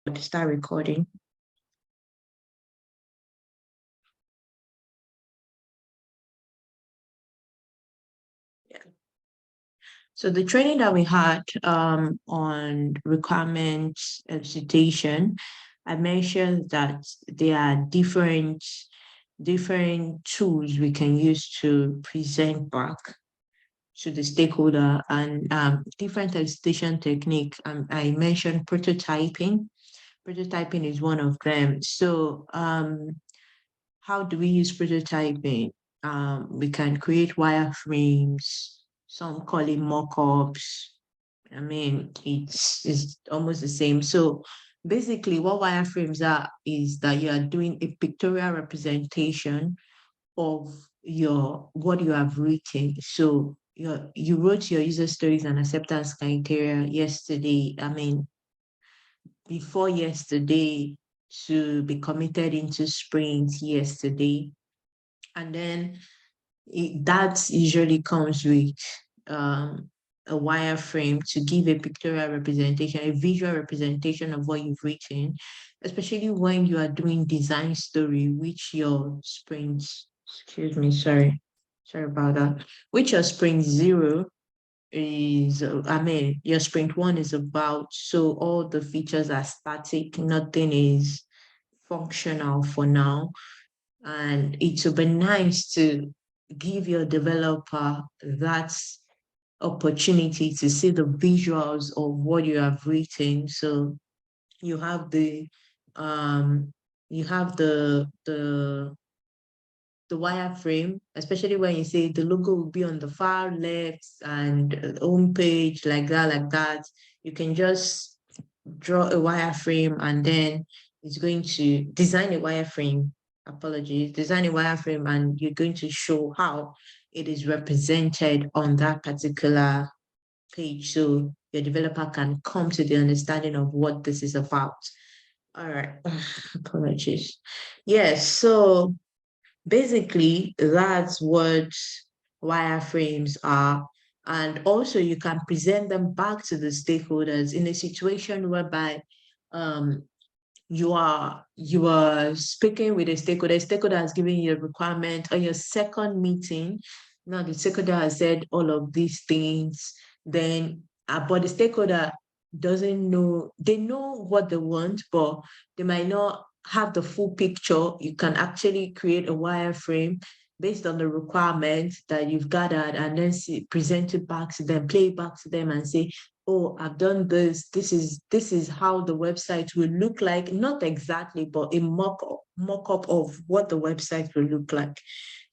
Start recording. Yeah. So the training that we had on requirements elicitation, I mentioned that there are different tools we can use to present back to the stakeholder, and different elicitation technique. I mentioned prototyping. Prototyping is one of them. So how do we use prototyping? We can create wireframes, some call it mock-ups. I mean, it's almost the same. So basically what wireframes are is that you are doing a pictorial representation of what you have written. So you wrote your user stories and acceptance criteria yesterday. I mean, before yesterday, to be committed into sprints yesterday. And then that usually comes with a wireframe to give a pictorial representation, a visual representation of what you've written, especially when you are doing design story, which your sprints, excuse me, sorry about that, which your sprint 0 is, I mean, your sprint 1 is about. So all the features are static, nothing is functional for now. And it would be nice to give your developer that opportunity to see the visuals of what you have written. So you have the wireframe, especially when you say the logo will be on the far left and home page, like that. You can just draw a wireframe, and then it's going to design a wireframe. Design a wireframe, and you're going to show how it is represented on that particular page, so your developer can come to the understanding of what this is about. All right, apologies. Yes, so basically that's what wireframes are. And also you can present them back to the stakeholders in a situation whereby um, you are speaking with a stakeholder has given you a requirement on your second meeting. Now the stakeholder has said all of these things, then but the stakeholder doesn't know. They know what they want, but they might not have the full picture. You can actually create a wireframe based on the requirements that you've gathered, and then present it back to them, play it back to them, and say, oh, I've done this. This is how the website will look like. Not exactly, but a mock-up of what the website will look like.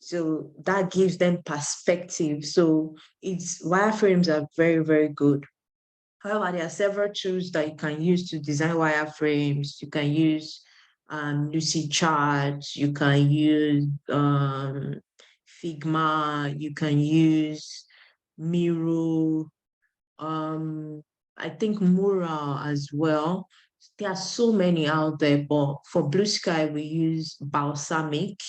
So that gives them perspective. So wireframes are very, very good. However, there are several tools that you can use to design wireframes. You can use Lucy charts, you can use Figma, you can use Miro, I think Mural as well. There are so many out there, but for Blue Sky, we use Balsamic.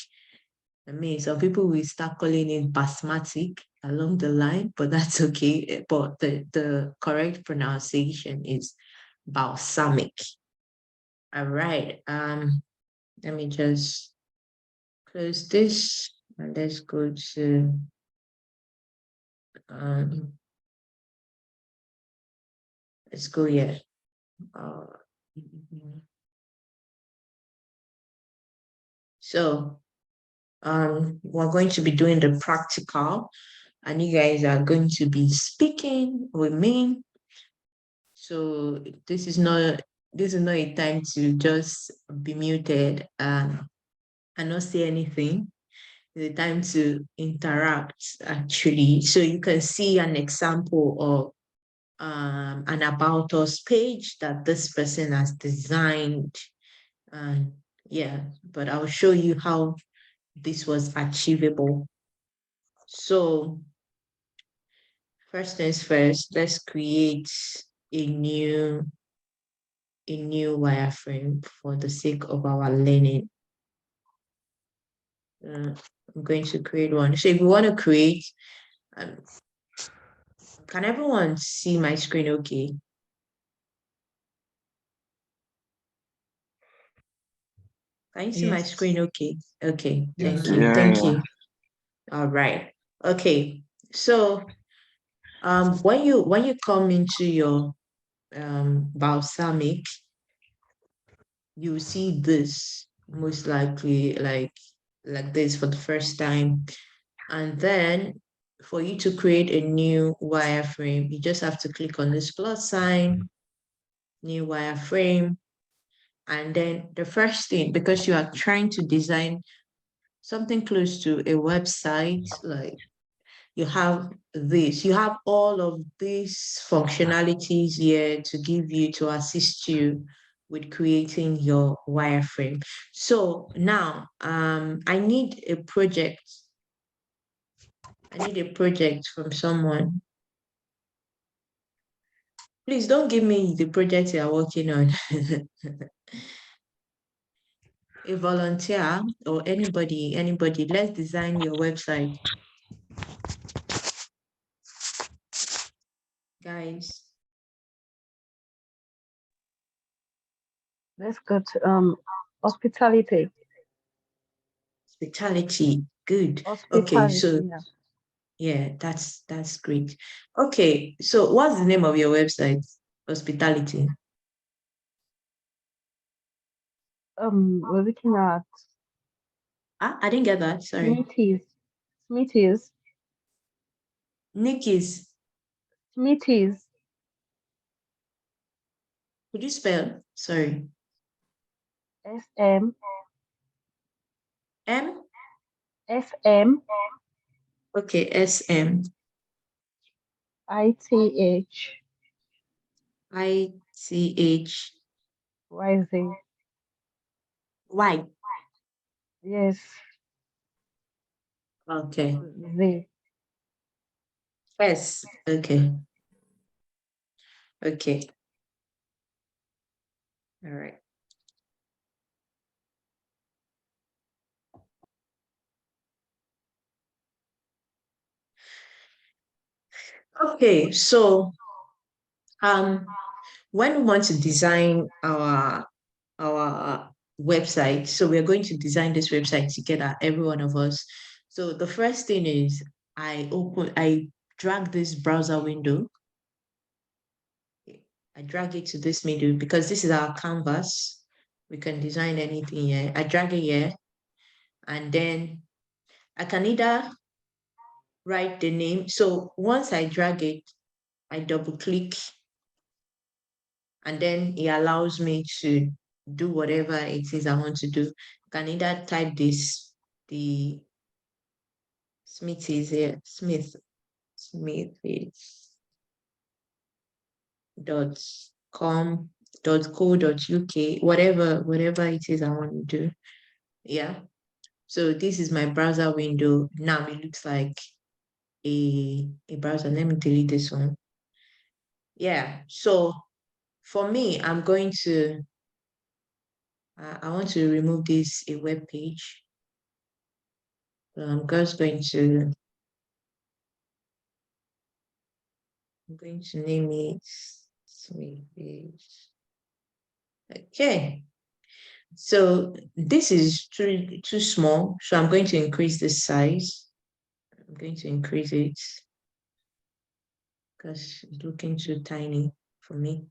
I mean, some people will start calling it Basmatic along the line, but that's okay. But the correct pronunciation is Balsamic. All right. Let me just close this, and let's go to let's go here. So we're going to be doing the practical, and you guys are going to be speaking with me. So this is not a time to just be muted and not say anything. It's a time to interact, actually. So you can see an example of an about us page that this person has designed. And yeah, but I'll show you how this was achievable. So first things first, let's create a new wireframe for the sake of our learning. I'm going to create one. So if you want to create, can everyone see my screen okay? Can you see my Yes. screen? Okay. Okay. Yes. Thank you. Yeah, Thank yeah. you. All right. Okay. So when you come into your balsamic, you see this most likely like this for the first time. And then for you to create a new wireframe, you just have to click on this plus sign, new wireframe. And then the first thing, because you are trying to design something close to a website, like you have all of these functionalities here to give you to assist you with creating your wireframe. So now I need a project from someone. Please don't give me the project you are working on. A volunteer or anybody, let's design your website, guys. Let's go to hospitality. Hospitality, good. Okay, so Hospitality. Yeah. yeah, that's great. Okay, so what's the name of your website? Hospitality. We're looking at Ah, I didn't get that. Sorry. Smithies. Smithies. Nikki's. Smithies. Could you spell? Sorry. SM. M. SM. Okay, SM. ITH. ICH. YZ. Y. Yes. Okay. Z. S. Okay. Okay. All right. Okay, so um when we want to design our website, so we're going to design this website together, every one of us. So the first thing is I drag this browser window. I drag it to this middle because this is our canvas. We can design anything here. I drag it here, and then I can either write the name. So once I drag it, I double click, and then it allows me to do whatever it is I want to do. I can either type the Smith is here, Smith is dot com dot co dot uk, whatever it is I want to do. Yeah. So this is my browser window. Now it looks like a browser. Let me delete this one. Yeah. So for me, I want to remove this a web page. So I'm going to name it Smith page. Okay. So this is too small. So I'm going to increase the size. I'm going to increase it because it's looking too tiny for me.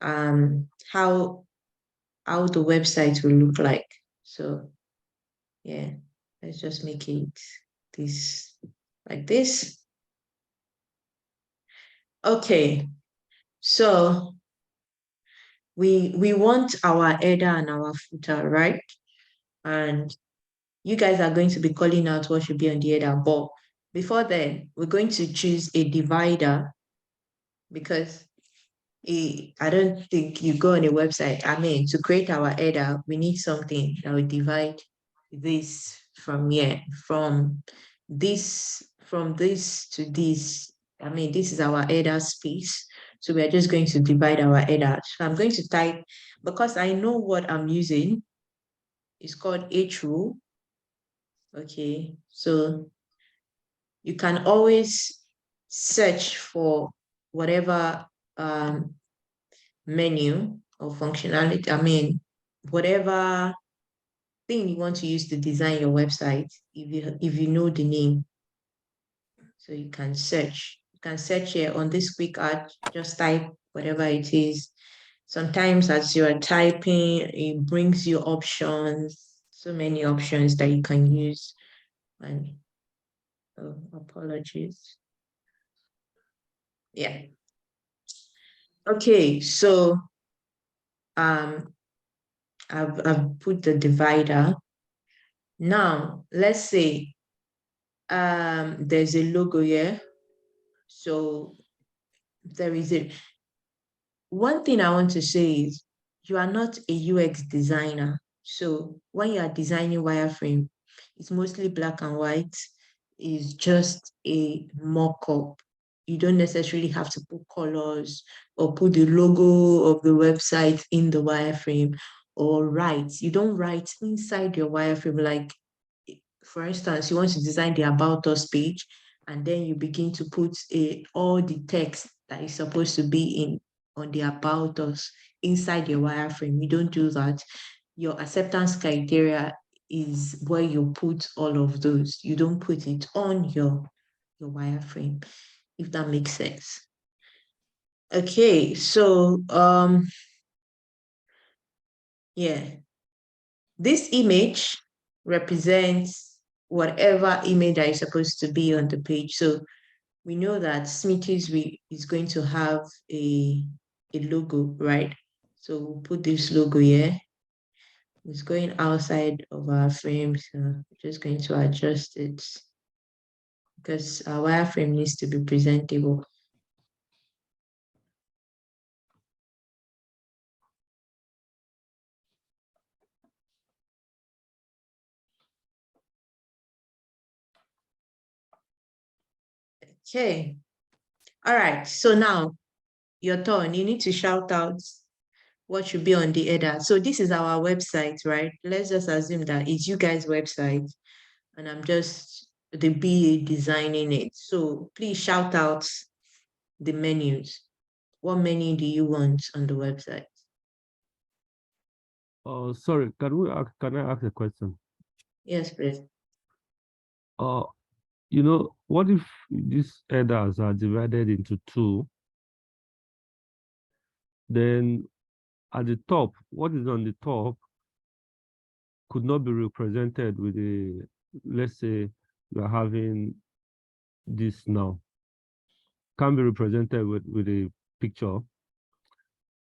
How the website will look like. So yeah, let's just make it this like this. Okay, so we want our header and our footer, right? And you guys are going to be calling out what should be on the header. But before then, we're going to choose a divider because I don't think you go on a website. I mean, to create our header, we need something that will divide this from here, from this to this. I mean, this is our header space. So we are just going to divide our header. So I'm going to type, because I know what I'm using. It's called H rule. Okay. So you can always search for whatever menu or functionality. I mean, whatever thing you want to use to design your website, if you know the name. So you can search. You can search here on this quick add, just type whatever it is. Sometimes as you are typing, it brings you options, so many options that you can use. And oh, apologies. Yeah. Okay, so I've put the divider. Now let's say there's a logo here. So there is a one thing I want to say is you are not a UX designer. So when you are designing wireframe, it's mostly black and white. It's just a mock-up. You don't necessarily have to put colors or put the logo of the website in the wireframe or write. You don't write inside your wireframe. Like, for instance, you want to design the About Us page, and then you begin to put all the text that is supposed to be in on the About Us inside your wireframe. You don't do that. Your acceptance criteria is where you put all of those. You don't put it on your wireframe, if that makes sense. Okay, so yeah, this image represents whatever image that is supposed to be on the page. So we know that Smithies is going to have a logo, right? So we'll put this logo here. It's going outside of our frame, so I'm just going to adjust it because our wireframe needs to be presentable. Okay. All right. So now your turn. You need to shout out what should be on the header. So this is our website, right? Let's just assume that it's you guys' website and I'm just the BA designing it. So please shout out the menus. What menu do you want on the website? Oh, sorry, can I ask a question? Yes, please. What if these headers are divided into two? Then at the top, what is on the top could not be represented with let's say you are having this now, can be represented with a picture.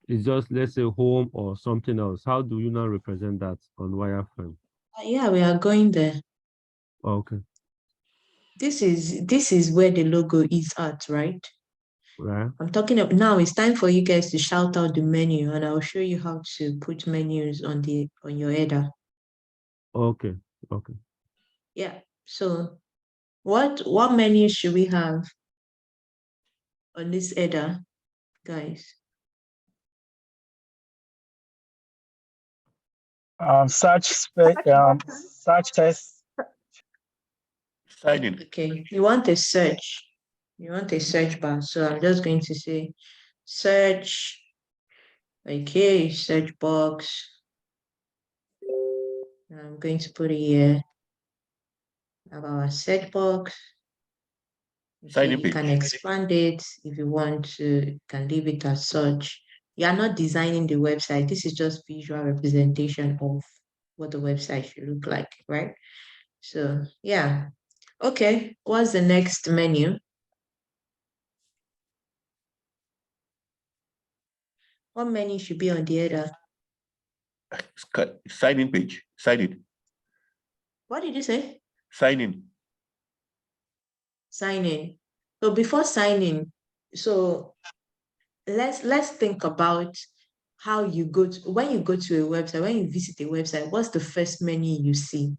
It's just, let's say, home or something else. How do you now represent that on wireframe? Yeah, we are going there. Okay. This is where the logo is at, right? Right. I'm talking about now. It's time for you guys to shout out the menu, and I'll show you how to put menus on your header. Okay. Okay. Yeah. So what menu should we have on this header, guys? Search test. Sign in. Okay, you want a search. You want a search bar. So I'm just going to say search. Okay, search box. I'm going to put it here. Our search box. Okay, you can expand it if you want to. You can leave it as such. You are not designing the website. This is just visual representation of what the website should look like, right? So yeah. Okay, what's the next menu? What menu should be on the header? Sign in page. Sign in. What did you say? Sign in. Sign in. So before signing, so let's think about how you go to when you go to a website, when you visit a website, what's the first menu you see?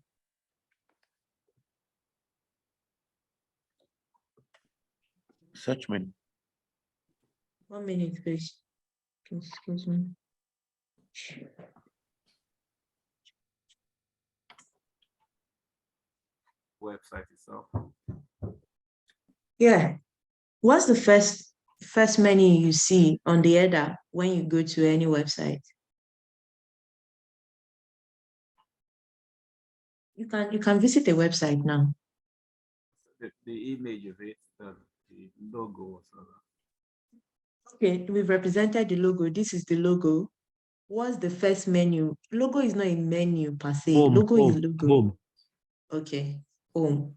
Search menu. 1 minute, please. Excuse me. Website itself. Yeah. What's the first menu you see on the header when you go to any website? You can visit the website now. The image of it, the logo. Okay, we've represented the logo. This is the logo. What's the first menu? Logo is not a menu per se. Logo is logo. Home. Okay, home.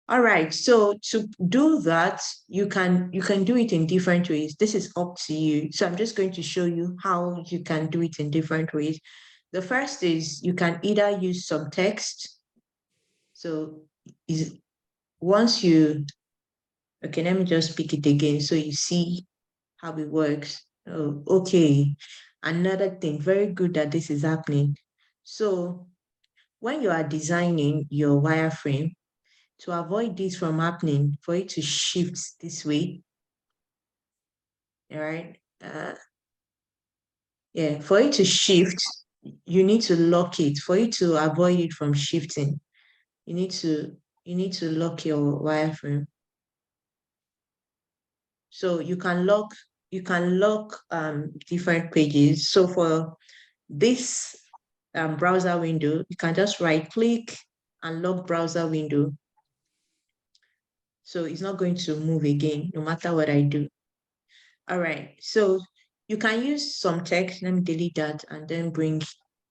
All right, so to do that, you can do it in different ways. This is up to you. So I'm just going to show you how you can do it in different ways. The first is you can either use some text. So is once you, okay, let me just pick it again so you see how it works. Oh, okay. Another thing, very good that this is happening. So when you are designing your wireframe, to avoid this from happening, for it to shift this way, all right? Yeah, for it to shift, you need to lock it. For you to avoid it from shifting, you need to lock your wireframe. So you can lock different pages. So for this browser window, you can just right click and lock browser window. So it's not going to move again, no matter what I do. All right, so you can use some text. Let me delete that and then bring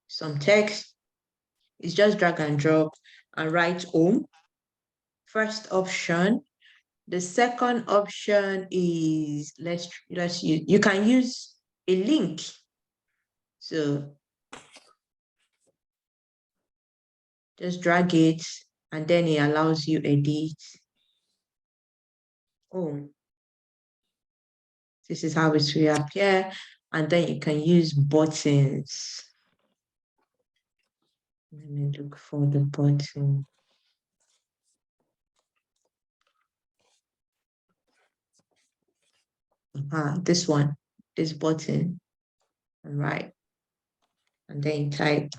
some text. It's just drag and drop and write home. First option. The second option is let's use, you can use a link. So just drag it and then it allows you edit. Oh, this is how it will appear. And then you can use buttons. Let me look for the button. This one, this button. All right. And then type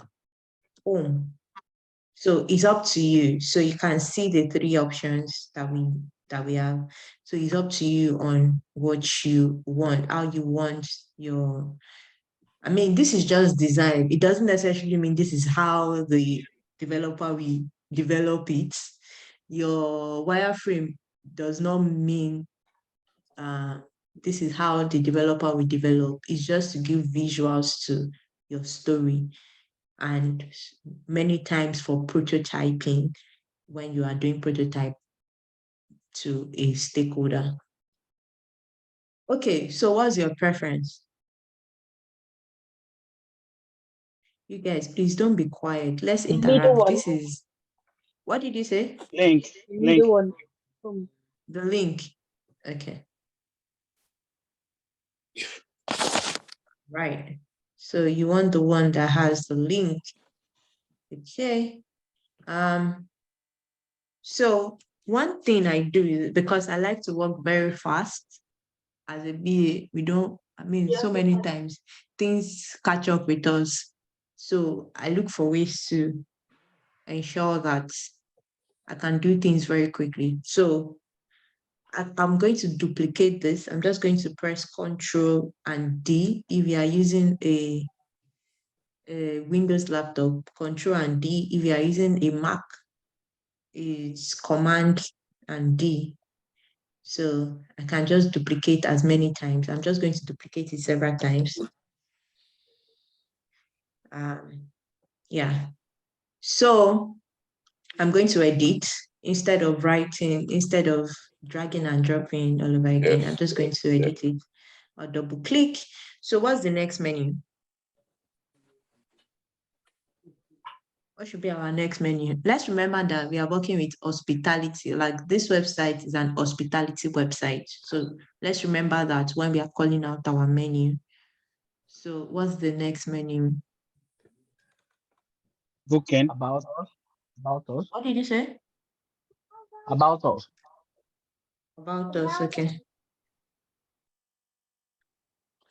home. So it's up to you. So you can see the three options that we have. So it's up to you on what you want, how you want your, I mean, this is just design. It doesn't necessarily mean this is how the developer will develop it. Your wireframe does not mean this is how the developer will develop. It's just to give visuals to your story. And many times for prototyping, when you are doing prototype to a stakeholder. Okay, so what's your preference? You guys, please don't be quiet. Let's Middle interact. one. This is, what did you say? Link. Middle one. Home. The link. Okay. Right. So you want the one that has the link. Okay. So one thing I do is because I like to work very fast as a BA, we don't, I mean, so many times things catch up with us. So I look for ways to ensure that I can do things very quickly. So I'm going to duplicate this. I'm just going to press Control and D if you are using a Windows laptop, Control and D. If you are using a Mac, it's Command and D. So I can just duplicate as many times. I'm just going to duplicate it several times. Yeah. So I'm going to edit instead of writing, instead of dragging and dropping all over again. Yes, I'm just going to edit it or double click. So what's the next menu? What should be our next menu? Let's remember that we are working with hospitality. Like this website is an hospitality website. So let's remember that when we are calling out our menu. So what's the next menu? Booking. About us. About us. What did you say? About us. About us, okay.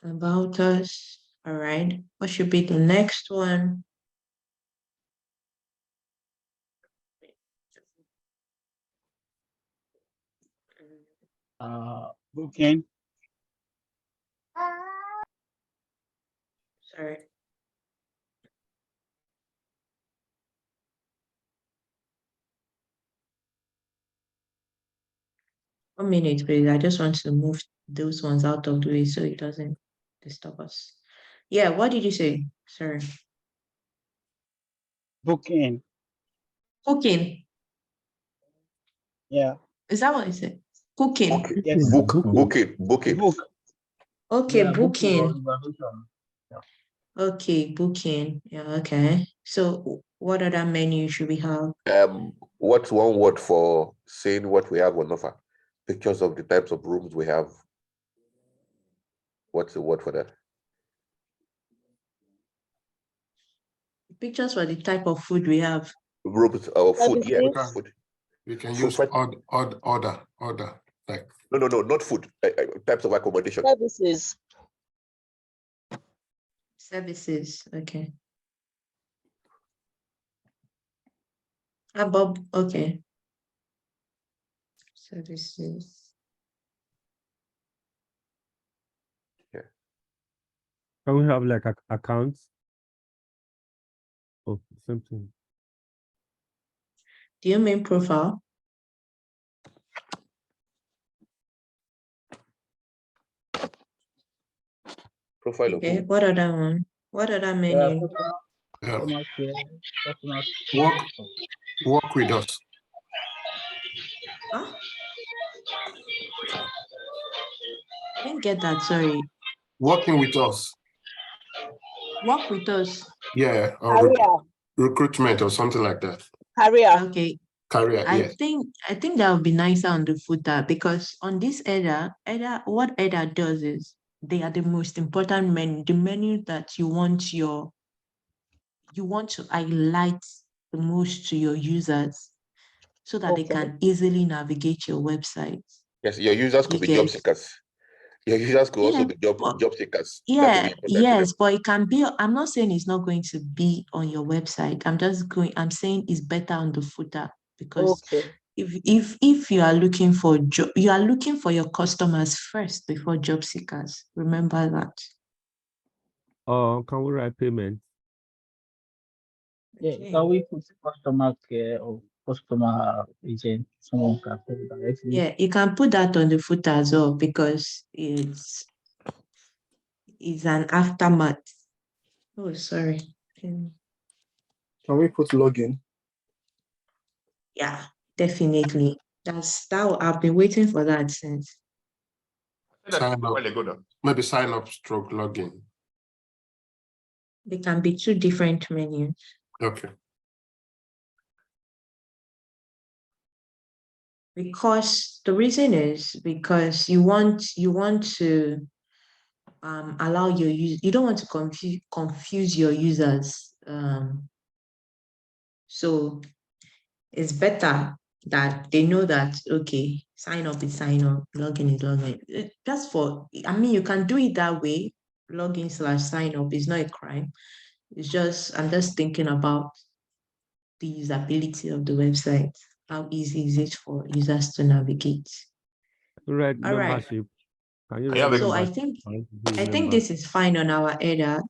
About us. All right. What should be the next one? Booking. Sorry. 1 minute, please. I just want to move those ones out of the way so it doesn't disturb us. Yeah, what did you say? Sorry. Booking. Cooking. Yeah. Is that what you said? Cooking. Okay. Yes. Book it. Book. Okay, Yeah, booking or booking. reservation. Okay, booking. Yeah, okay. So what other menu should we have? What's one word for saying what we have on offer? Pictures of the types of rooms we have. What's the word for that? Pictures for the type of food we have. Rooms or food, yeah. Services. Food. We can Food, use right? order. Like No, not food. Types of accommodation. Services. Services. Okay. Bob. Okay. Services. Can we have like accounts? Oh, same thing. Do you mean profile? Profile Okay. of who? What other one? What other Yeah, menu? customer care, customer work with us. Huh? I didn't get that. Sorry. Working with us. Work with us. Yeah, or Career. recruitment or something like that. Career. Okay. Career, I yes. think that would be nicer on the footer because on this header, what header does is they are the most important menu, the menu that you want to highlight the most to your users so that they can easily navigate your website. Yes, your users could be job seekers. Your users could also be job seekers. That will be important to them. Yes, but it can be. I'm not saying it's not going to be on your website. I'm saying it's better on the footer because if you are looking for you are looking for your customers first before job seekers. Remember that. Can we write payment? Yeah, Okay. can we put customer care or customer agent? Someone can pay directly. Yeah, you can put that on the footer as well because it's an aftermath. Oh, sorry. Can we put login? Yeah, definitely. I've been waiting for that since. Maybe sign up stroke login. They can be two different menus. Okay. Because the reason is because you want to allow your you don't want to confuse your users. So it's better that they know that okay, sign up is sign up, login is login. Just for you can do it that way. Login/sign up is not a crime. It's just I'm just thinking about the usability of the website. How easy is it for users to navigate? Right, All right. membership. Can you write So I think this is fine on our header.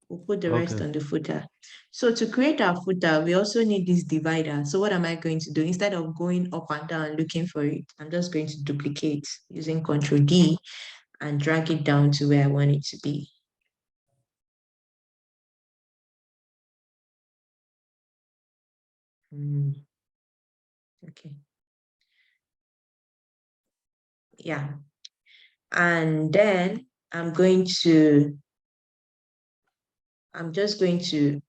We'll put the rest on the footer. So to create our footer, we also need this divider. So what am I going to do? Instead of going up and down looking for it, I'm just going to duplicate using Ctrl D and drag it down to where I want it to be. Okay. Yeah. And then I'm just going to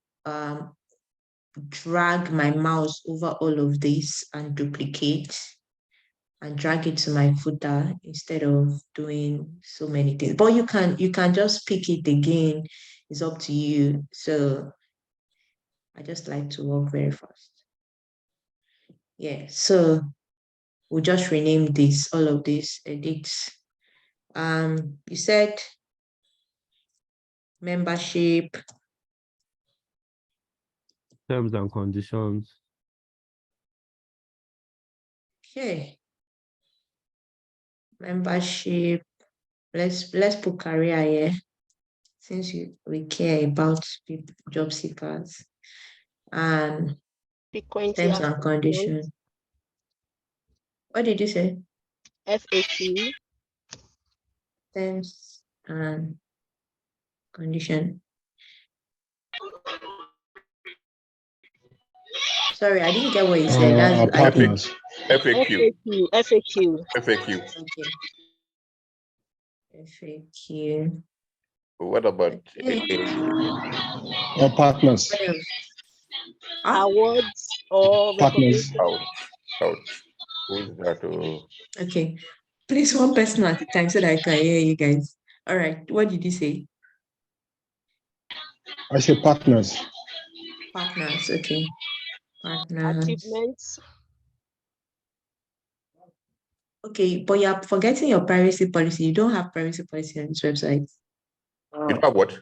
drag my mouse over all of this and duplicate and drag it to my footer instead of doing so many things. But you can just pick it again. It's up to you. So I just like to work very fast. Yeah, so we'll just rename all of this, edit. You said membership. Terms and conditions. Okay. Membership. Let's put career here since we care about people, job seekers. And Frequency terms and conditions. What did you say? FAQ. Terms and condition. Sorry, I didn't get what you said. Our I think. partners. FAQ. FAQ. FAQ. Okay. FAQ. What about Our partners. What else? Ah, Awards or Partners. recognition. ouch? Ouch. Who is that? okay. Please, one person at a time so that I can hear you guys. All right. What did you say? I say partners. Partners. Okay. Partners. Achievements. Okay, but you're forgetting your privacy policy. You don't have privacy policy on this website. You know what?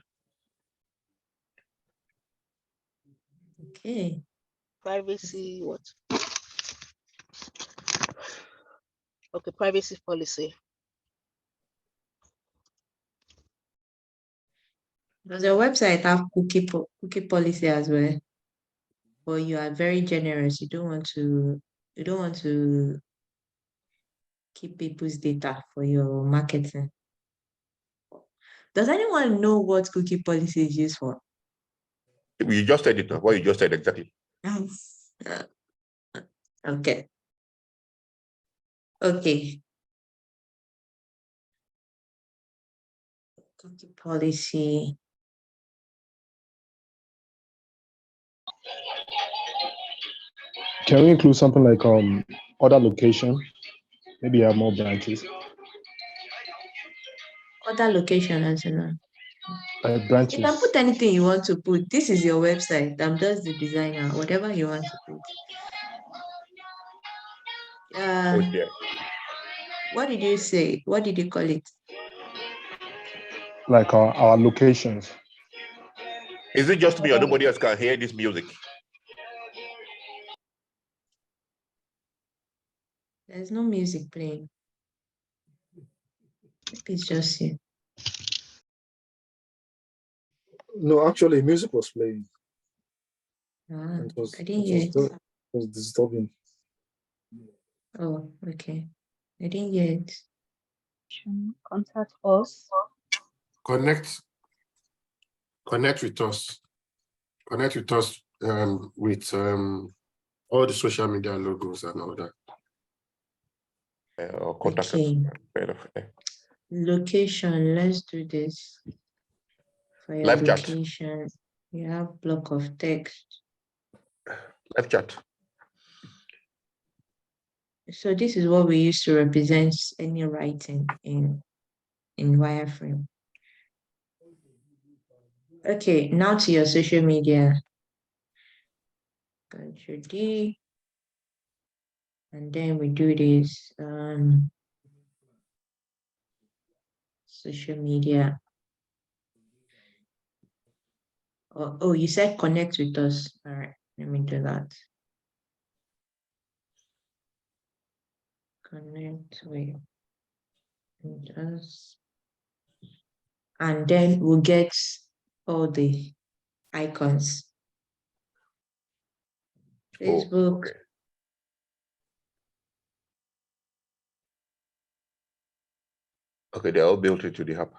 Okay. Privacy. What? Okay, privacy policy. Does your website have cookie policy as well? But you are very generous. You don't want to keep people's data for your marketing. Does anyone know what cookie policy is used for? You just said it now. What you just said exactly. Okay. Okay. Cookie policy. Can we include something like other location? Maybe you have more branches. Other location as you know. Like You branches. can put anything you want to put. This is your website. I'm just the designer. Whatever you want to put. Oh dear. What did you say? What did you call it? Like our locations. Is it just me or nobody else can hear this music? There's no music playing. Maybe it's just you. No, actually, music was playing. Ah, It was, I didn't hear it. it was disturbing. Oh, okay. I didn't hear it. Contact us. Connect with us. Connect with us with all the social media logos and all that. Or contact us. Okay. Kind of, Location. Let's do this. For your Live chat. location, you have block of text. Live chat. So this is what we use to represent any writing in wireframe. Okay, now to your social media. Control D. And then we do this social media. Oh, you said connect with us. All right, let me do that. Connect with us. And then we'll get all the icons. Facebook. Oh, okay. Okay, they're all built into the app.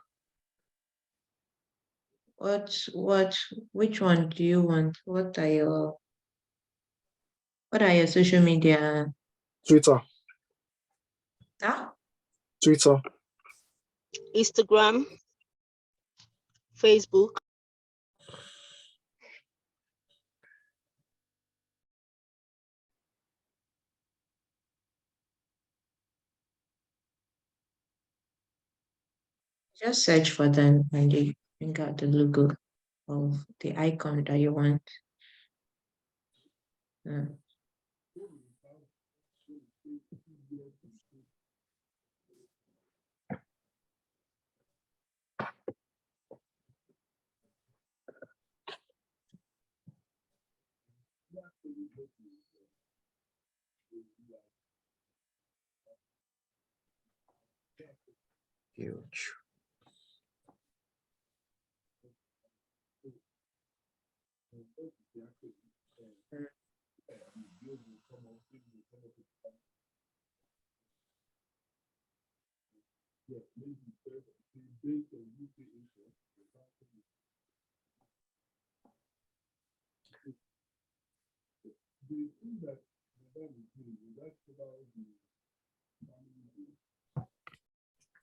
Which one do you want? What are your social media? Twitter. Ah, Twitter. Instagram. Facebook. just search for them and you bring out the logo of the icon that you want. Huge.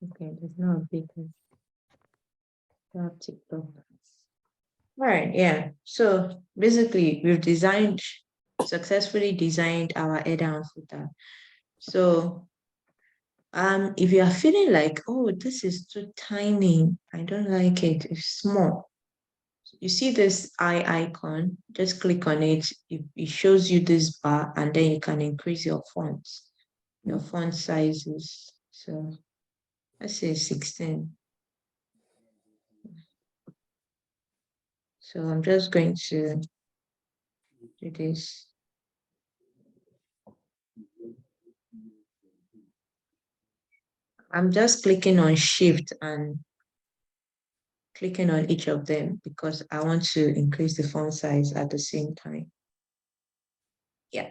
Okay, there's no big TikTok. All right, yeah. So basically, we've successfully designed our header and footer. So if you are feeling like, oh, this is too tiny, I don't like it, it's small. You see this eye icon, just click on it. It shows you this bar, and then you can increase your fonts, your font sizes. So let's say 16. So I'm just going to do this. I'm just clicking on Shift and clicking on each of them because I want to increase the font size at the same time. Yeah.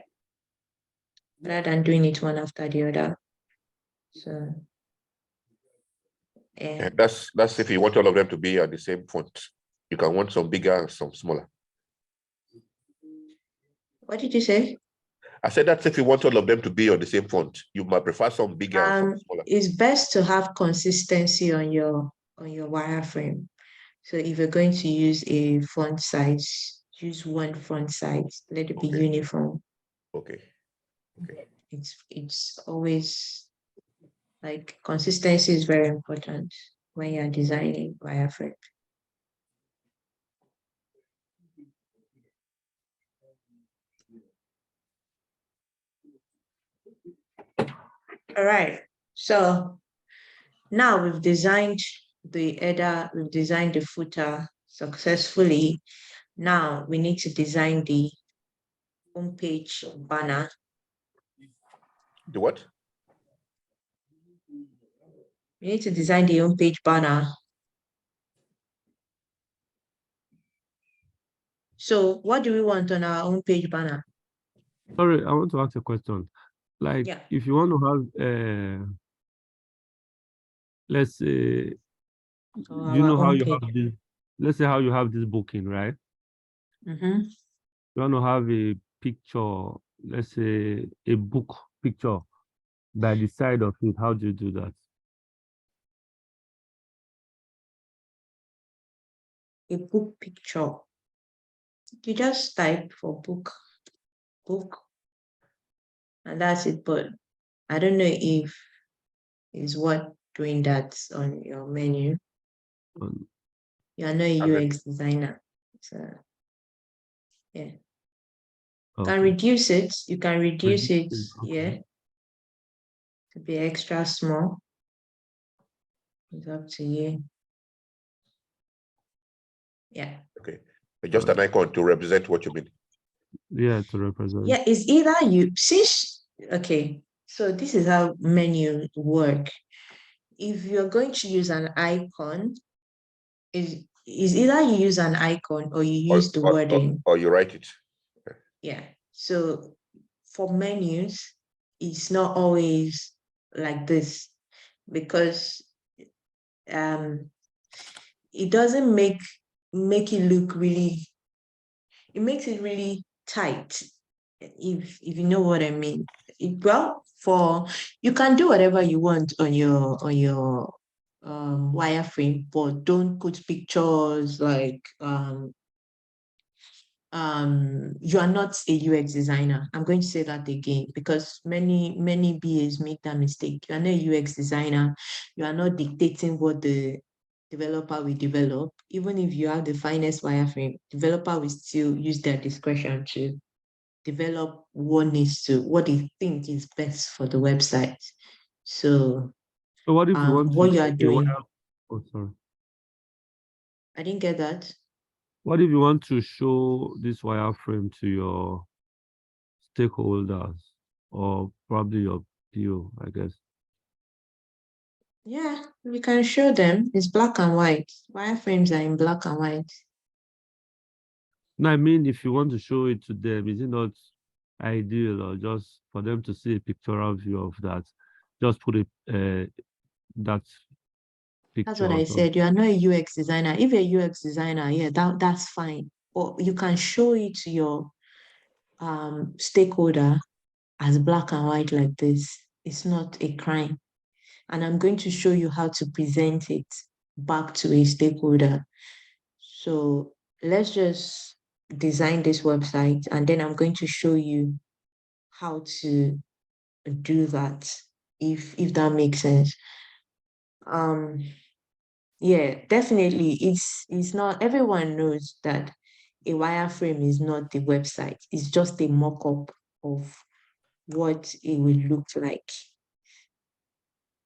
Rather than doing it one after the other. So And that's if you want all of them to be at the same font. You can want some bigger and some smaller. What did you say? I said that's if you want all of them to be on the same font. You might prefer some bigger and some smaller. It's best to have consistency on your wireframe. So if you're going to use a font size, use one font size. Let it be uniform. Okay. It's always like consistency is very important when you're designing wireframe. All right. So now we've designed the header, we've designed the footer successfully. Now we need to design the homepage banner. The what? We need to design the homepage banner. So what do we want on our homepage banner? Sorry, I want to ask a question. Like, Yeah. if you want to have, let's say, you know how you have this, let's say how you have this booking, right? Mm-hmm. You want to have a picture, let's say a book picture by the side of it. How do you do that? A book picture. You just type for book, and that's it. But I don't know if it's what doing that on your menu. You are not a UX designer, so yeah. Okay. Can reduce it. You can reduce it, Okay. yeah, to be extra small. It's up to you. Yeah. Okay. Just an icon to represent what you mean. Yeah, to represent. Yeah, it's either you okay. So this is how menus work. If you're going to use an icon, is either you use an icon or you use the wording. Or you write it. Yeah. So for menus, it's not always like this because it doesn't make it look really, it makes it really tight, if you know what I mean. You can do whatever you want on your wireframe, but don't put pictures like you are not a UX designer. I'm going to say that again because many BAs make that mistake. You are not a UX designer. You are not dictating what the developer will develop. Even if you have the finest wireframe, developer will still use their discretion to develop what they think is best for the website. So what if you want what to you are doing? Oh, sorry. I didn't get that. What if you want to show this wireframe to your stakeholders or probably your PO, I guess? Yeah, we can show them. It's black and white. Wireframes are in black and white. No, I mean, if you want to show it to them, is it not ideal or just for them to see a pictorial view of that? Just put it that That's what I pictures. said. You are not a UX designer. If you're a UX designer, yeah, that's fine. Or you can show it to your stakeholder as black and white like this. It's not a crime. And I'm going to show you how to present it back to a stakeholder. So let's just design this website, and then I'm going to show you how to do that, if that makes sense. Yeah, definitely. It's not, everyone knows that a wireframe is not the website. It's just a mock-up of what it will look like.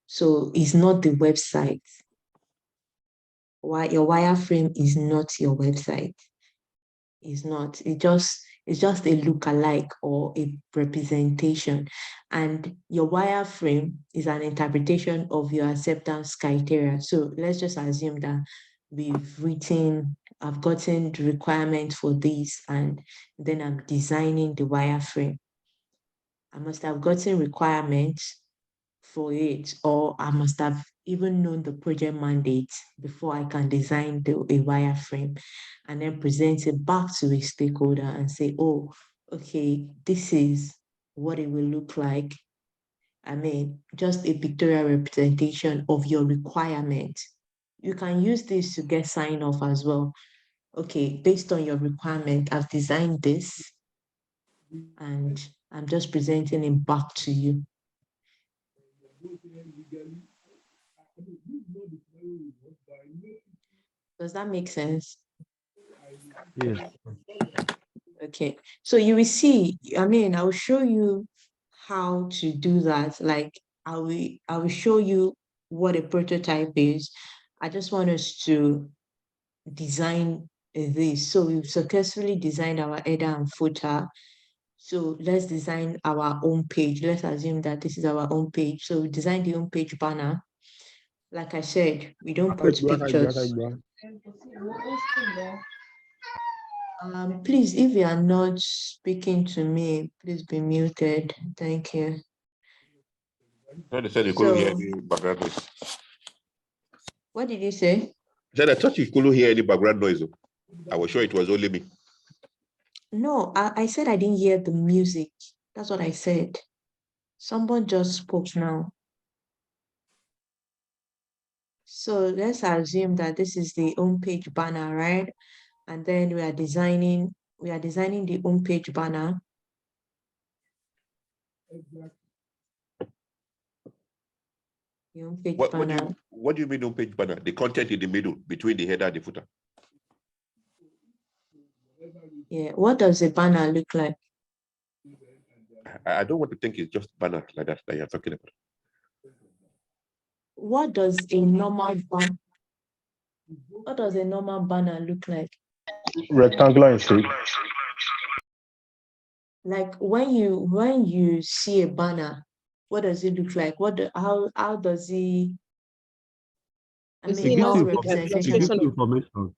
So it's not the website. Why your wireframe is not your website. It's not. It's just a lookalike or a representation. And your wireframe is an interpretation of your acceptance criteria. So let's just assume that I've gotten the requirement for this, and then I'm designing the wireframe. I must have gotten requirements for it, or I must have even known the project mandate before I can design a wireframe, and then present it back to a stakeholder and say, oh, okay, this is what it will look like. I mean, just a pictorial representation of your requirement. You can use this to get sign off as well. Okay, based on your requirement, I've designed this, and I'm just presenting it back to you. Does that make sense? Yes. Okay, so you will see, I mean, I will show you how to do that. Like, I will show you what a prototype is. I just want us to design this. So we've successfully designed our header and footer. So let's design our own page. Let's assume that this is our own page. So we design the home page banner. Like I said, we don't put pictures. Please, if you are not speaking to me, please be muted. Thank you. They said you couldn't hear any background noise. What did you say? I said I thought you couldn't hear any background noise. I was sure it was only me. No, I said I didn't hear the music. That's what I said. Someone just spoke now. So let's assume that this is the homepage banner, right? And then we are designing the homepage banner. The homepage banner. What do you mean homepage banner? The content in the middle between the header and the footer. Yeah, what does a banner look like? I don't want to think it's just banner like that you're talking about. What does a normal banner look like? Rectangular in shape. Like when you see a banner, what does it look like? How does it? I Is mean, it how not representation? It gives you information.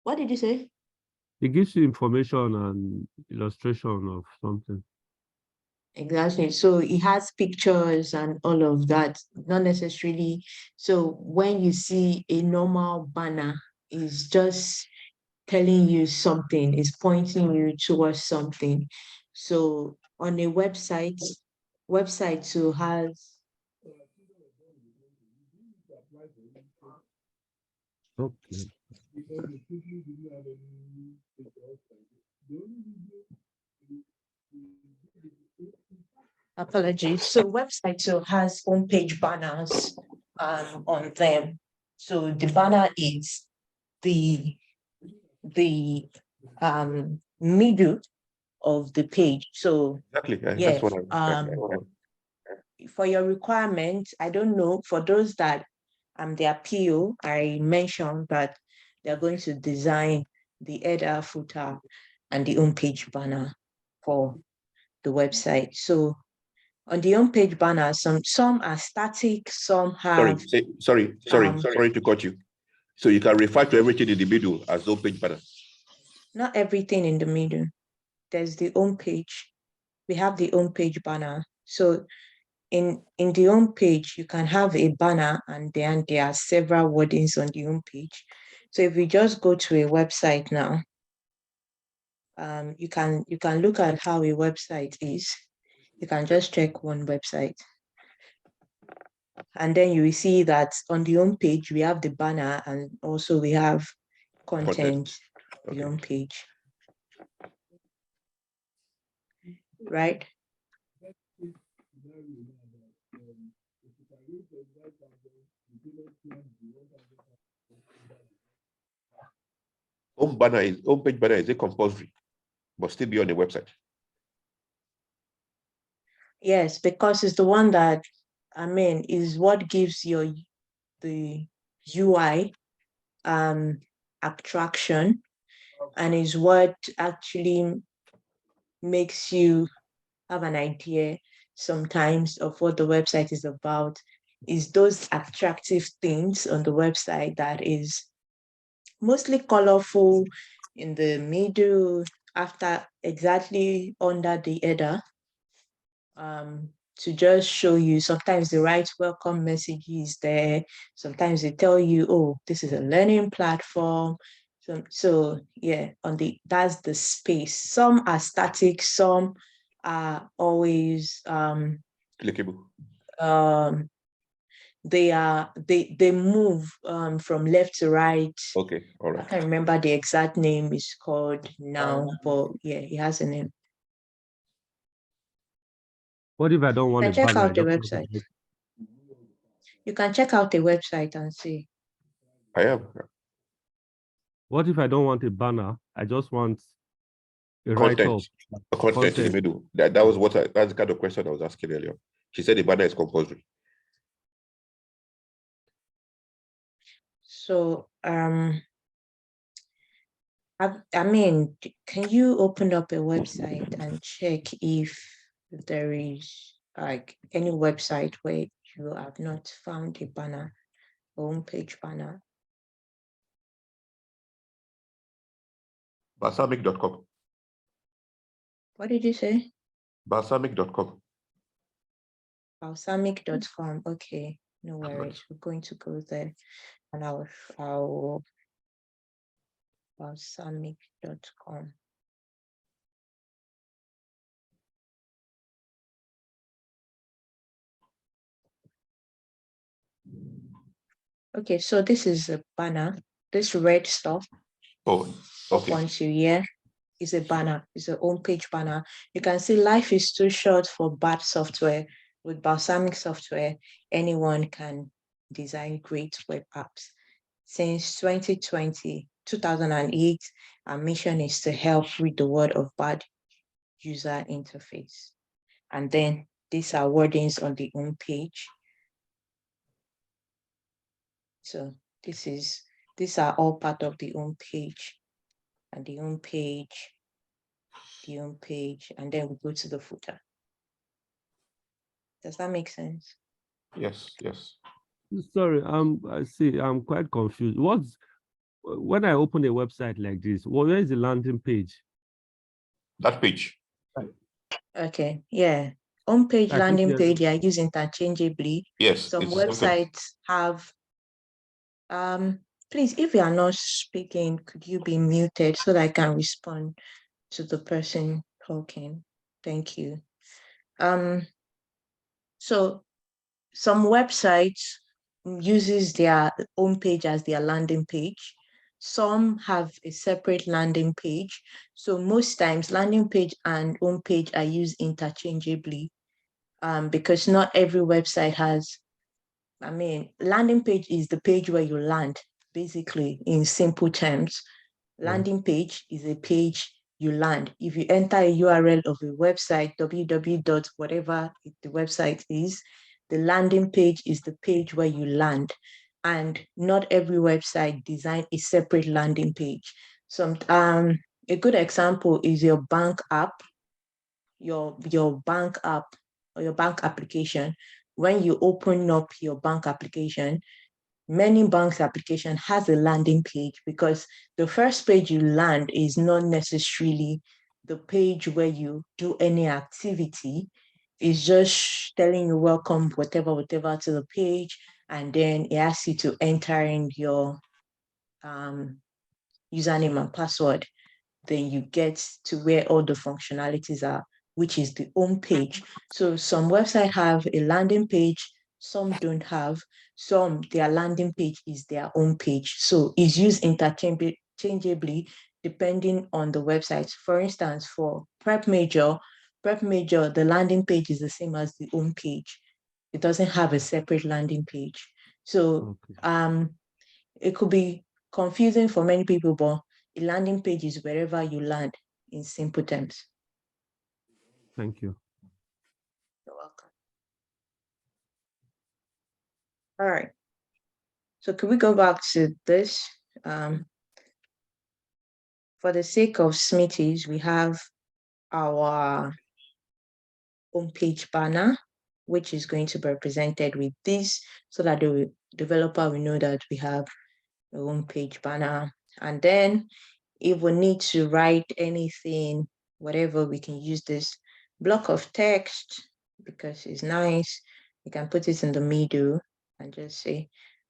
What did you say? It gives you information and illustration of something. Exactly. So it has pictures and all of that, not necessarily. So when you see a normal banner, it's just telling you something, it's pointing you towards something. So on a website too has. Okay. Apologies. So website too has homepage banners on them. So the banner is the middle of the page. So Exactly. yeah, That's what for your requirements, I don't know, for those that their PO, I mentioned that they're going to design the header, footer, and the homepage banner for the website. So on the homepage banner, some are static, some have. Sorry to cut you. So you can refer to everything in the middle as homepage banner. Not everything in the middle. There's the homepage. We have the homepage banner. So in the home page, you can have a banner and then there are several wordings on the home page. So if we just go to a website now, you can look at how a website is. You can just check one website. And then you will see that on the home page, we have the banner and also we have content on the home page. Right? Home page banner is a compulsory, but still be on the website. Yes, because it's the one that, I mean, is what gives the UI attraction, and is what actually makes you have an idea sometimes of what the website is about. Is those attractive things on the website that is mostly colorful in the middle, after exactly under the header, to just show you. Sometimes the right welcome message is there. Sometimes they tell you, oh, this is a learning platform. So yeah, that's the space. Some are static, some are always Clickable. They move from left to right. Okay, all I right. can't remember the exact name it's called now, but yeah, it has a name. What if I don't want You a can check banner? I out the just want website. You can check out the website and see. I am. What if I don't want a banner? I just want a Content. write-up. A content in the middle. That's the kind of question I was asking earlier. She said the banner is compulsory. So I mean, can you open up a website and check if there is like any website where you have not found a banner, a homepage banner? Balsamic.com. What did you say? Balsamic.com. Balsamic.com. Okay, no worries. We're going to go there, and I'll balsamic.com. Okay, so this is a banner. This red stuff Oh, up okay. onto here is a banner. It's a homepage banner. You can see life is too short for bad software. With Balsamic software, anyone can design great web apps. Since 2008, our mission is to help rid the world of bad user interface. And then these are wordings on the home page. So these are all part of the home page, and the home page, and then we go to the footer. Does that make sense? Yes, yes. Sorry, I see. I'm quite confused. When I open a website like this, where is the landing page? That page. Okay, yeah. Home-page, I think landing page, they are used interchangeably. Yes. Some it's the same thing. websites have, please, if you are not speaking, could you be muted so that I can respond to the person talking? Thank you. So some websites uses their homepage as their landing page. Some have a separate landing page. So most times landing page and homepage are used interchangeably, because not every website has, I mean, landing page is the page where you land, basically, in simple terms. Landing page is a page you land. If you enter a URL of a website, www. whatever the website is, the landing page is the page where you land. And not every website design a separate landing page. A good example is your bank app, your bank app or your bank application. When you open up your bank application, many banks application has a landing page, because the first page you land is not necessarily the page where you do any activity. it's just telling you welcome, whatever to the page, and then it asks you to enter in your username and password. Then you get to where all the functionalities are, which is the home page. So some websites have a landing page, some don't have. Some, their landing page is their own page. So it's used interchangeably depending on the website. For instance, for Prep Major, the landing page is the same as the home page. It doesn't have a separate landing page. So it could be confusing for many people, but a landing page is wherever you land in simple terms. Thank you. You're welcome. All right. So could we go back to this? For the sake of Smithies, we have our homepage banner, which is going to be represented with this so that the developer will know that we have a homepage banner. And then if we need to write anything, whatever, we can use this block of text because it's nice. You can put it in the middle and just say,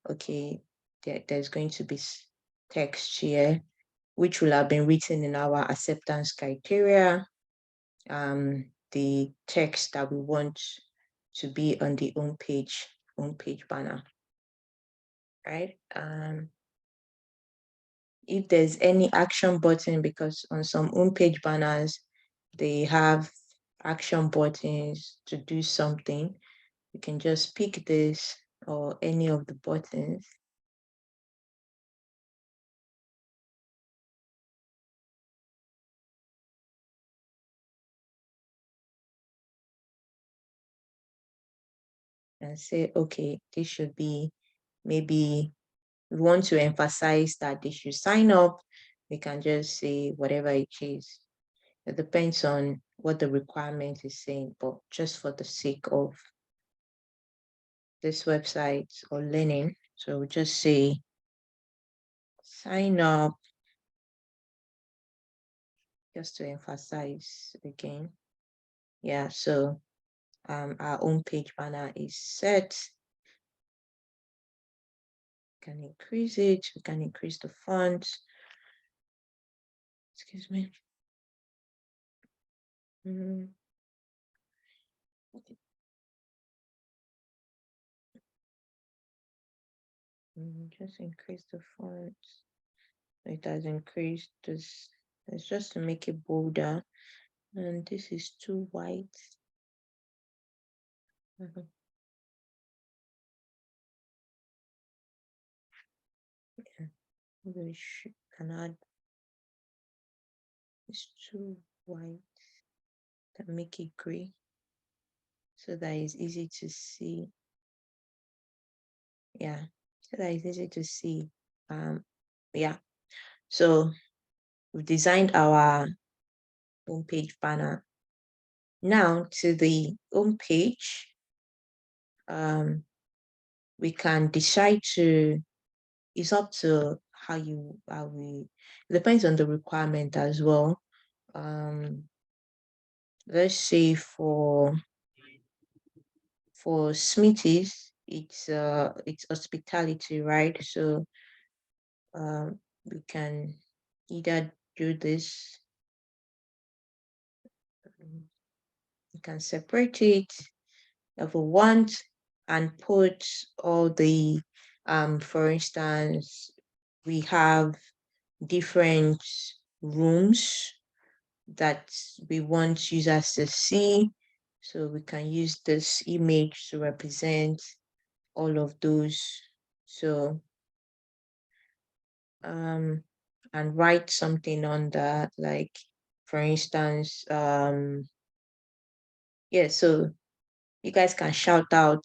okay, there's going to be text here, which will have been written in our acceptance criteria, the text that we want to be on the homepage banner, right? If there's any action button, because on some homepage banners, they have action buttons to do something, you can just pick this or any of the buttons. And say, okay, this should be, maybe we want to emphasize that they should sign up. We can just say whatever it is. It depends on what the requirement is saying, but just for the sake of this website or learning, so we'll just say sign up, just to emphasize again. Yeah, so our homepage banner is set. We can increase it, we can increase the font. Excuse me. Just increase the font. It has increased this. It's just to make it bolder. And this is too white. Yeah, maybe we can add. It's too white. Can make it gray so that it's easy to see. Yeah, so that it's easy to see. Yeah. So we've designed our homepage banner. Now to the homepage, we can decide to, it's up to how we, it depends on the requirement as well. Let's say for Smithies, it's hospitality, right? So we can either do this, you can separate it if we want and put all the, for instance, we have different rooms that we want users to see. So we can use this image to represent all of those. So, and write something on that, like, for instance, yeah, so you guys can shout out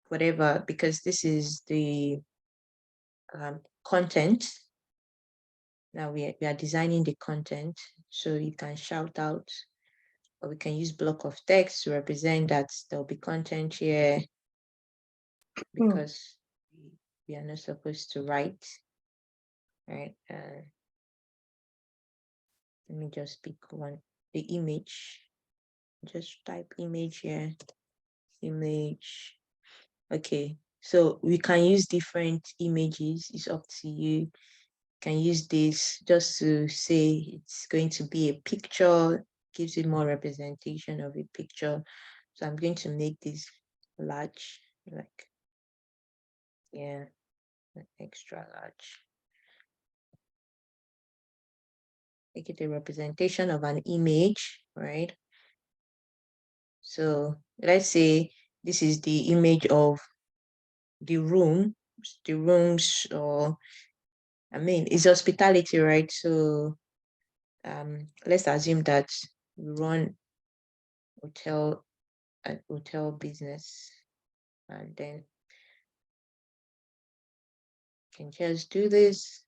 whatever, because this is the content. Now we are designing the content, so you can shout out, or we can use block of text to represent that there'll be content here, because we are not supposed to write, right? Let me just pick one, the image. just type image here, image. Okay, so we can use different images. It's up to you. Can use this just to say it's going to be a picture, gives it more representation of a picture. So I'm going to make this large, like, yeah, extra large. Make it a representation of an image, right? So let's say this is the image of the rooms, or I mean, it's hospitality, right? So let's assume that we run hotel business, and then can just do this.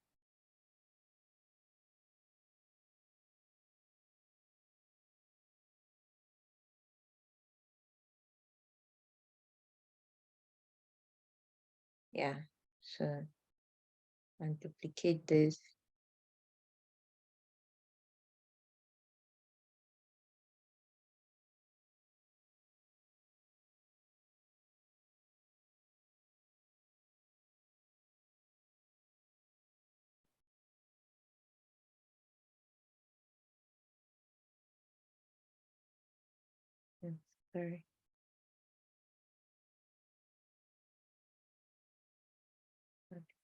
Yeah, so and duplicate this. Sorry.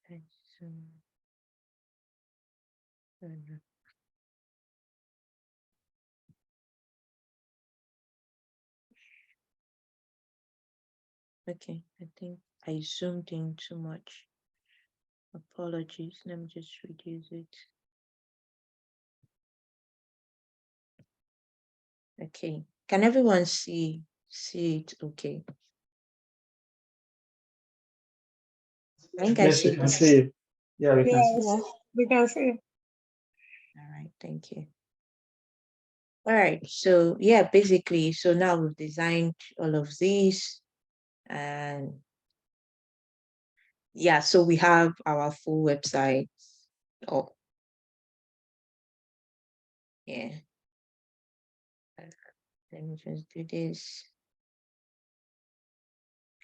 Okay, so okay, I think I zoomed in too much. Apologies. Let me just reduce it. Okay. Can everyone see it? Okay. I think I Yes, see we can it. see you. Yeah, we can see. Yes, we can see. All right, thank you. All right, so yeah, basically, so now we've designed all of these, and yeah, so we have our full website. Oh, yeah. Let me just do this.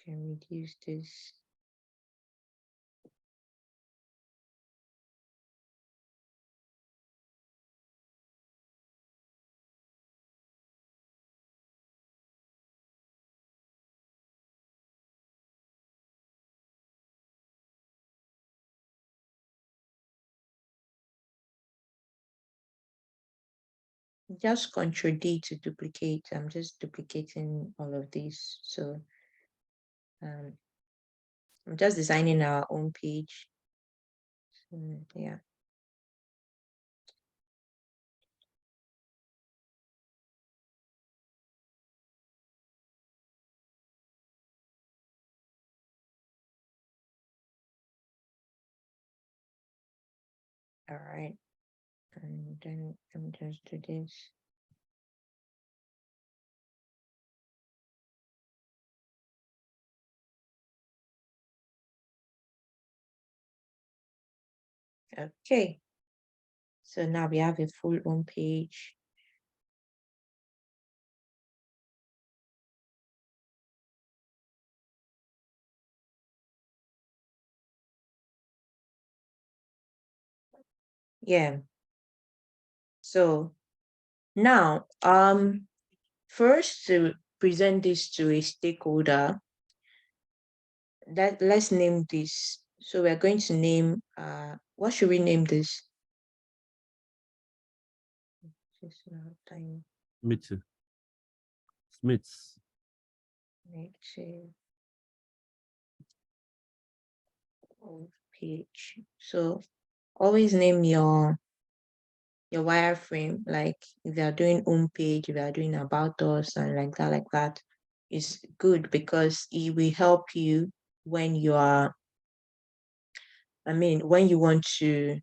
Can reduce this. Just Ctrl D to duplicate. I'm just duplicating all of these. So I'm just designing our own page. Yeah. All right. And then I'm just do this. Okay. So now we have a full home page. Yeah. So now, first to present this to a stakeholder, let's name this. So we're going to name, what should we name this? Just now time. Meeting. Smiths. Page. So always name your wireframe, like if you are doing home page, if you are doing about us and like that is good, because it will help you when you are, when you want to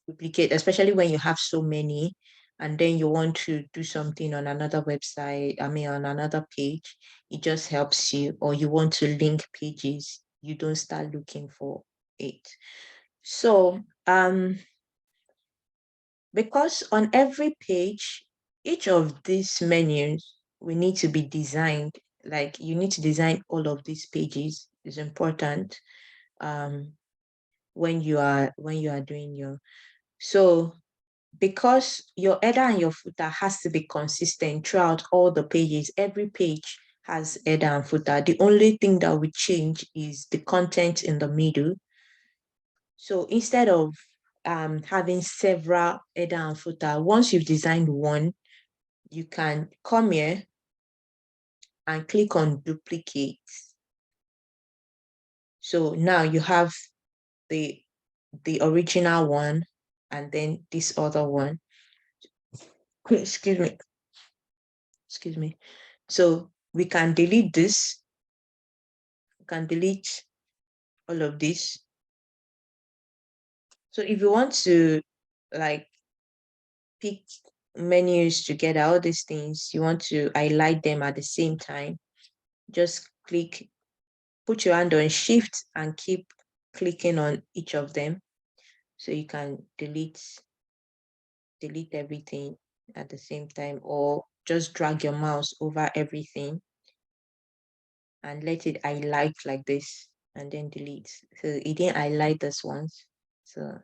duplicate, especially when you have so many and then you want to do something on another website, on another page, it just helps you. Or you want to link pages, you don't start looking for it. So because on every page each of these menus we need to be designed. Like you need to design all of these pages. Is important when you are doing your, so because your header and your footer has to be consistent throughout all the pages. Every page has header and footer. The only thing that will change is the content in the middle. So instead of having several header and footer, once you've designed one, you can come here and click on duplicate. So now you have the original one and then this other one. Excuse me. So we can delete this. We can delete all of this. So if you want to like pick menus together, all these things, you want to highlight them at the same time, just click, put your hand on shift and keep clicking on each of them. So you can delete everything at the same time, or just drag your mouse over everything and let it highlight like this and then delete. So it didn't highlight this once. So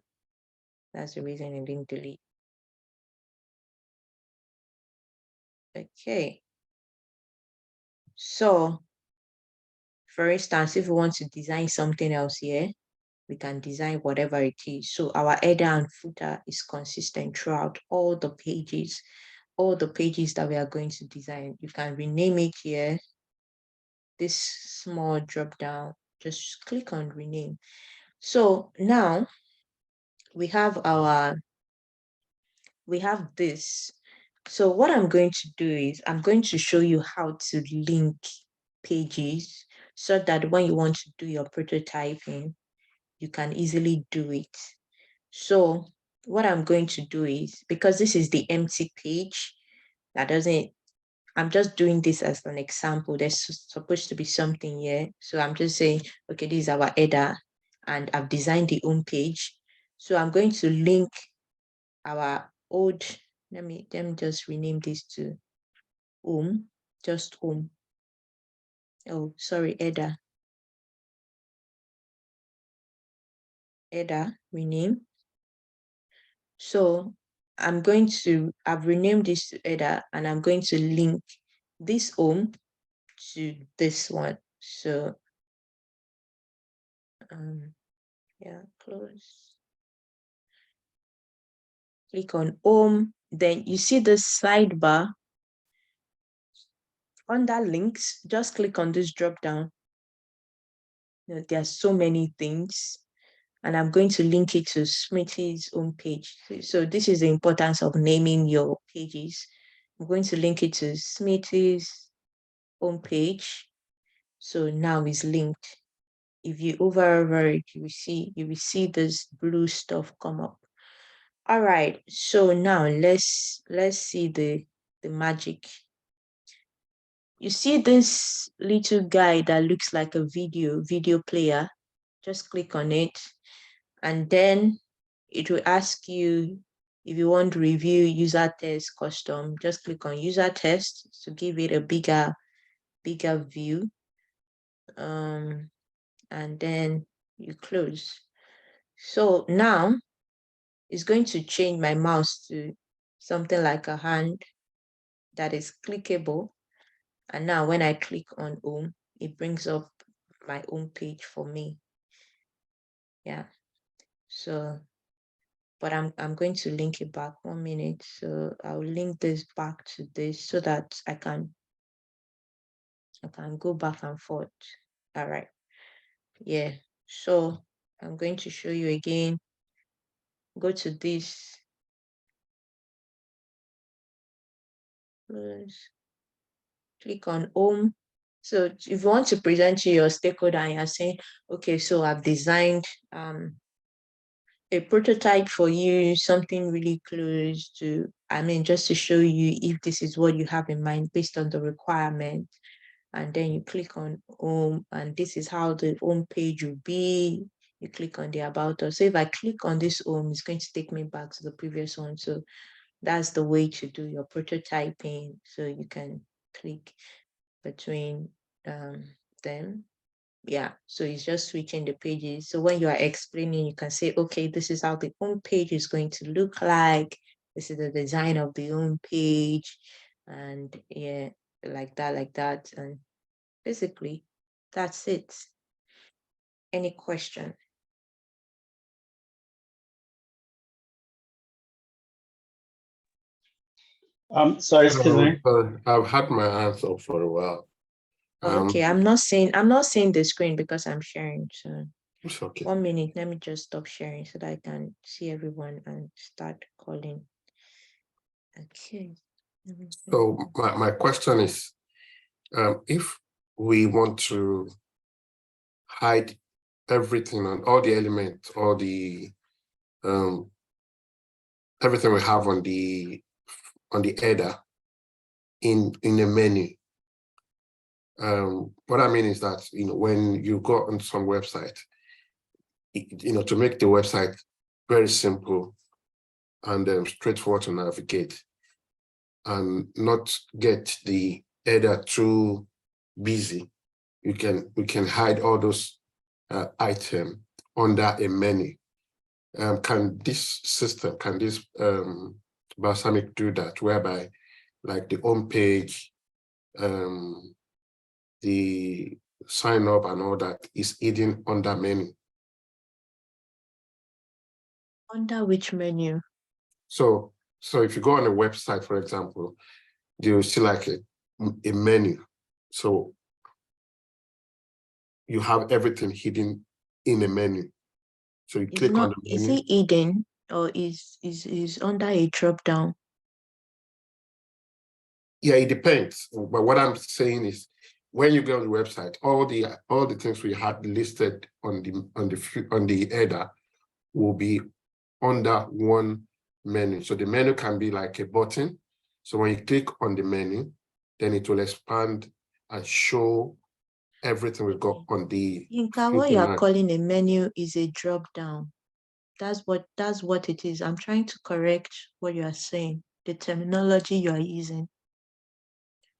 that's the reason it didn't delete. Okay. So for instance, if we want to design something else here, we can design whatever it is. So our header and footer is consistent throughout all the pages that we are going to design. You can rename it here. This small drop down, just click on rename. So now we have this. So what I'm going to do is I'm going to show you how to link pages so that when you want to do your prototyping, you can easily do it. So what I'm going to do is, because this is the empty page, I'm just doing this as an example. There's supposed to be something here. So I'm just saying, okay, this is our header and I've designed the home page. So I'm going to link our old, let me just rename this to home, just home. Oh, sorry, header, rename. So I've renamed this to header and I'm going to link this home to this one. So yeah, close. Click on home. Then you see the sidebar under links. Just click on this drop down. There are so many things, and I'm going to link it to Smithy's own page. So this is the importance of naming your pages. I'm going to link it to Smithy's own page. So now it's linked. If you hover it, you will see this blue stuff come up. All right, so now let's see the magic. You see this little guy that looks like a video player. Just click on it, and then it will ask you if you want to review user test custom. Just click on user test to give it a bigger view. And then you close. So now it's going to change my mouse to something like a hand that is clickable. And now when I click on home, it brings up my home page for me. Yeah. So, but I'm going to link it back 1 minute. So I'll link this back to this so that I can go back and forth. All right. Yeah. So I'm going to show you again. Go to this. Click on home. So if you want to present to your stakeholder and you're saying, okay, so I've designed a prototype for you, something really close to, just to show you if this is what you have in mind based on the requirement. And then you click on home, and this is how the home page will be. You click on the about us. So if I click on this home, it's going to take me back to the previous one. So That's the way to do your prototyping. So you can click between them. Yeah, so it's just switching the pages. So when you are explaining, you can say, okay, this is how the home page is going to look like. This is the design of the home page. And yeah, like that. And basically, that's it. Any question? Sorry, excuse me. I've had my hands up for a while. Okay, I'm not seeing the screen because I'm sharing. So It's okay. 1 minute, let me just stop sharing so that I can see everyone and start calling. Okay. So my question is, if we want to hide everything on all the elements, all the everything we have on the header in a menu. What I mean is that, when you go on some website, to make the website very simple and straightforward to navigate and not get the header too busy, we can hide all those items under a menu. Can this Balsamic do that, whereby like the home page, the sign up and all that is hidden under menu? Under which menu? So if you go on a website, for example, you see like a menu. So you have everything hidden in a menu. So you click on the Is menu. it hidden or is under a drop down? Yeah, it depends. But what I'm saying is, when you go on the website, all the things we had listed on the header will be under one menu. So the menu can be like a button. So when you click on the menu, then it will expand and show everything we've got on the Yinka, what you are calling a menu is a drop down. That's what it is. I'm trying to correct what you are saying, the terminology you are using.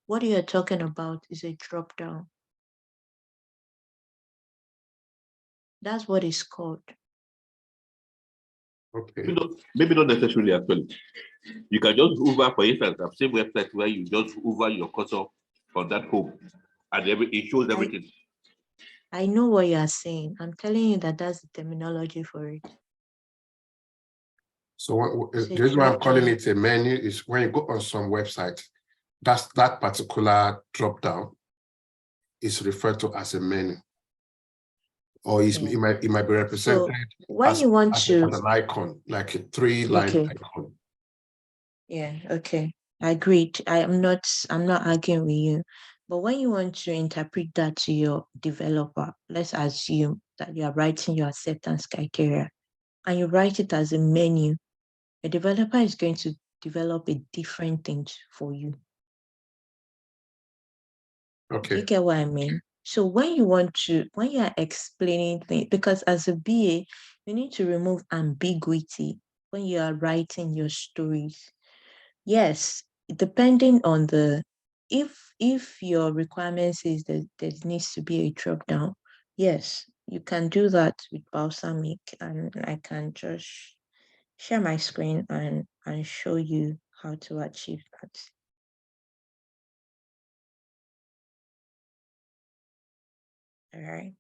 What you are talking about is a drop down. That's what it's called. Okay. Maybe not necessarily actually. You can just hover, for instance, I've seen websites where you just hover your cursor on that home and it shows everything. I know what you are saying. I'm telling you that's the terminology for it. So the reason why I'm calling it a menu is when you go on some website, that particular drop down is referred to as a menu, or it might be represented when you want as an icon, like a 3-line icon. Yeah, okay. I agreed. I'm not arguing with you. But when you want to interpret that to your developer, let's assume that you are writing your acceptance criteria and you write it as a menu, a developer is going to develop a different thing for you. Okay. You get what I mean? So when you are explaining things, because as a BA, you need to remove ambiguity when you are writing your stories. Yes, depending on if your requirement says that there needs to be a drop down, yes, you can do that with Balsamic, and I can just share my screen and show you how to achieve that. All right.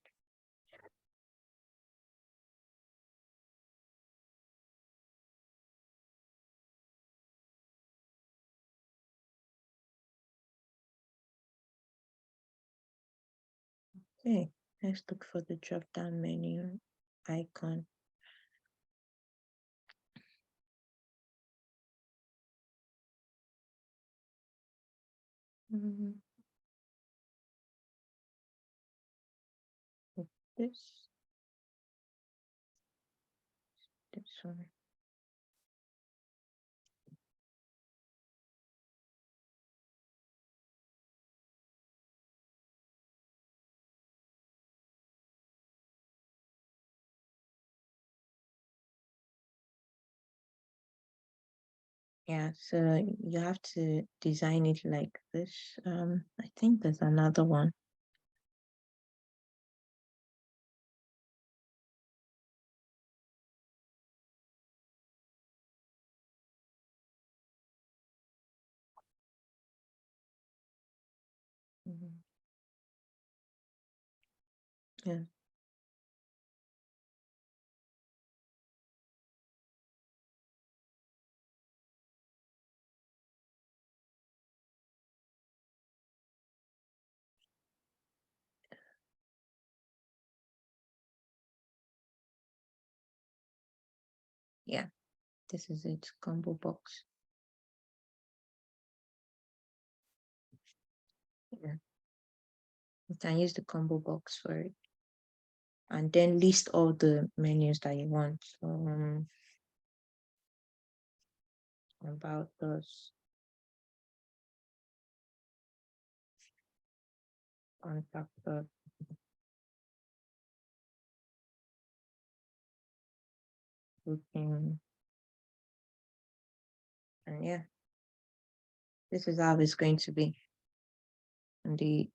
Okay, let's look for the drop down menu icon. This one. Yeah, so you have to design it like this. I think there's another one. Mhm. Yeah. Yeah, this is it, combo box. Yeah, you can use the combo box for it. And then list all the menus that you want. About us, contact us, booking, and yeah, this is how it's going to be on the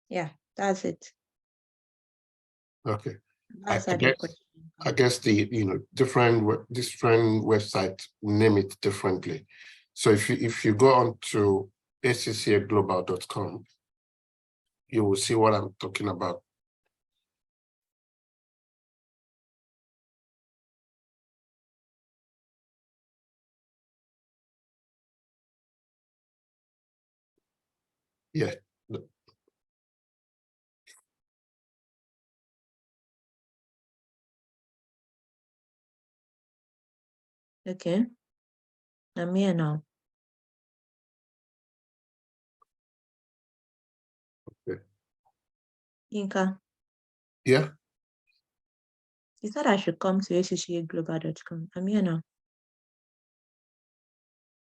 yeah, that's it. Okay. That's I how the guess the different websites name it differently. So if you go on to accglobal.com, you will see what I'm talking about. Yeah. Okay, I'm here now. Okay. Inka, Yeah. you said I should come to accglobal.com. I'm here now.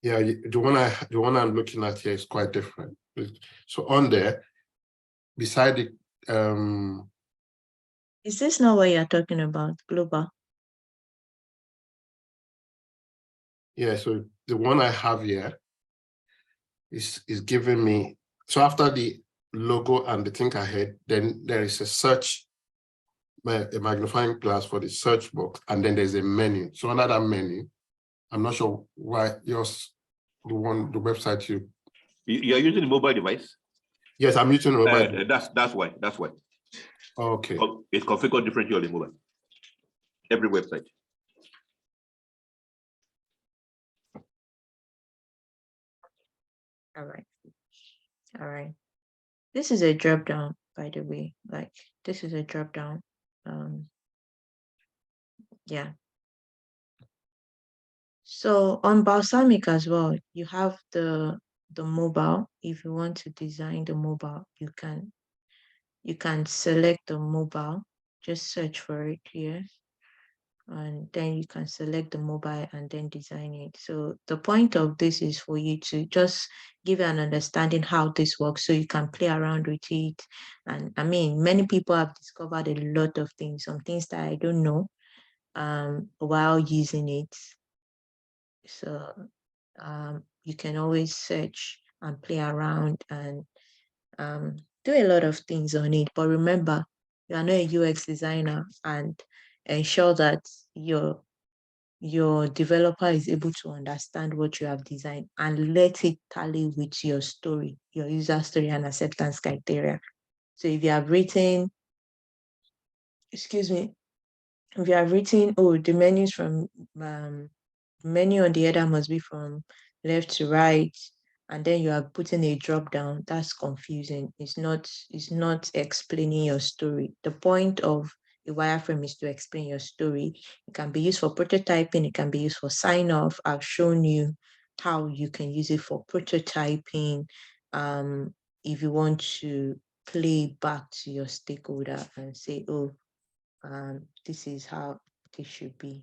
Yeah, the one I'm looking at here is quite different. So on there, beside it, Is this not what you're talking about, global? yeah, so the one I have here is giving me, so after the logo and the think ahead, then there is a search, a magnifying glass for the search box, and then there's a menu. So under that menu, I'm not sure why yours, the website You're using a mobile device? Yes, I'm using a mobile device. That's why. That's why. Okay. It's configured differently on the mobile. Every website. All right. All right. This is a drop down, by the way. Like, this is a drop down. Yeah. So on Balsamic as well, you have the mobile. If you want to design the mobile, you can select the mobile. Just search for it here, and then you can select the mobile and then design it. So the point of this is for you to just give an understanding how this works so you can play around with it. And I mean, many people have discovered a lot of things, some things that I don't know while using it. So you can always search and play around and do a lot of things on it. But remember, you are not a UX designer, and ensure that your developer is able to understand what you have designed and let it tally with your story, your user story and acceptance criteria. So if you have written, excuse me, if you have written, oh, the menus from menu on the header must be from left to right, and then you are putting a drop down, that's confusing. It's not explaining your story. The point of a wireframe is to explain your story. It can be used for prototyping, it can be used for sign off. I've shown you how you can use it for prototyping. If you want to play back to your stakeholder and say, oh, this is how this should be.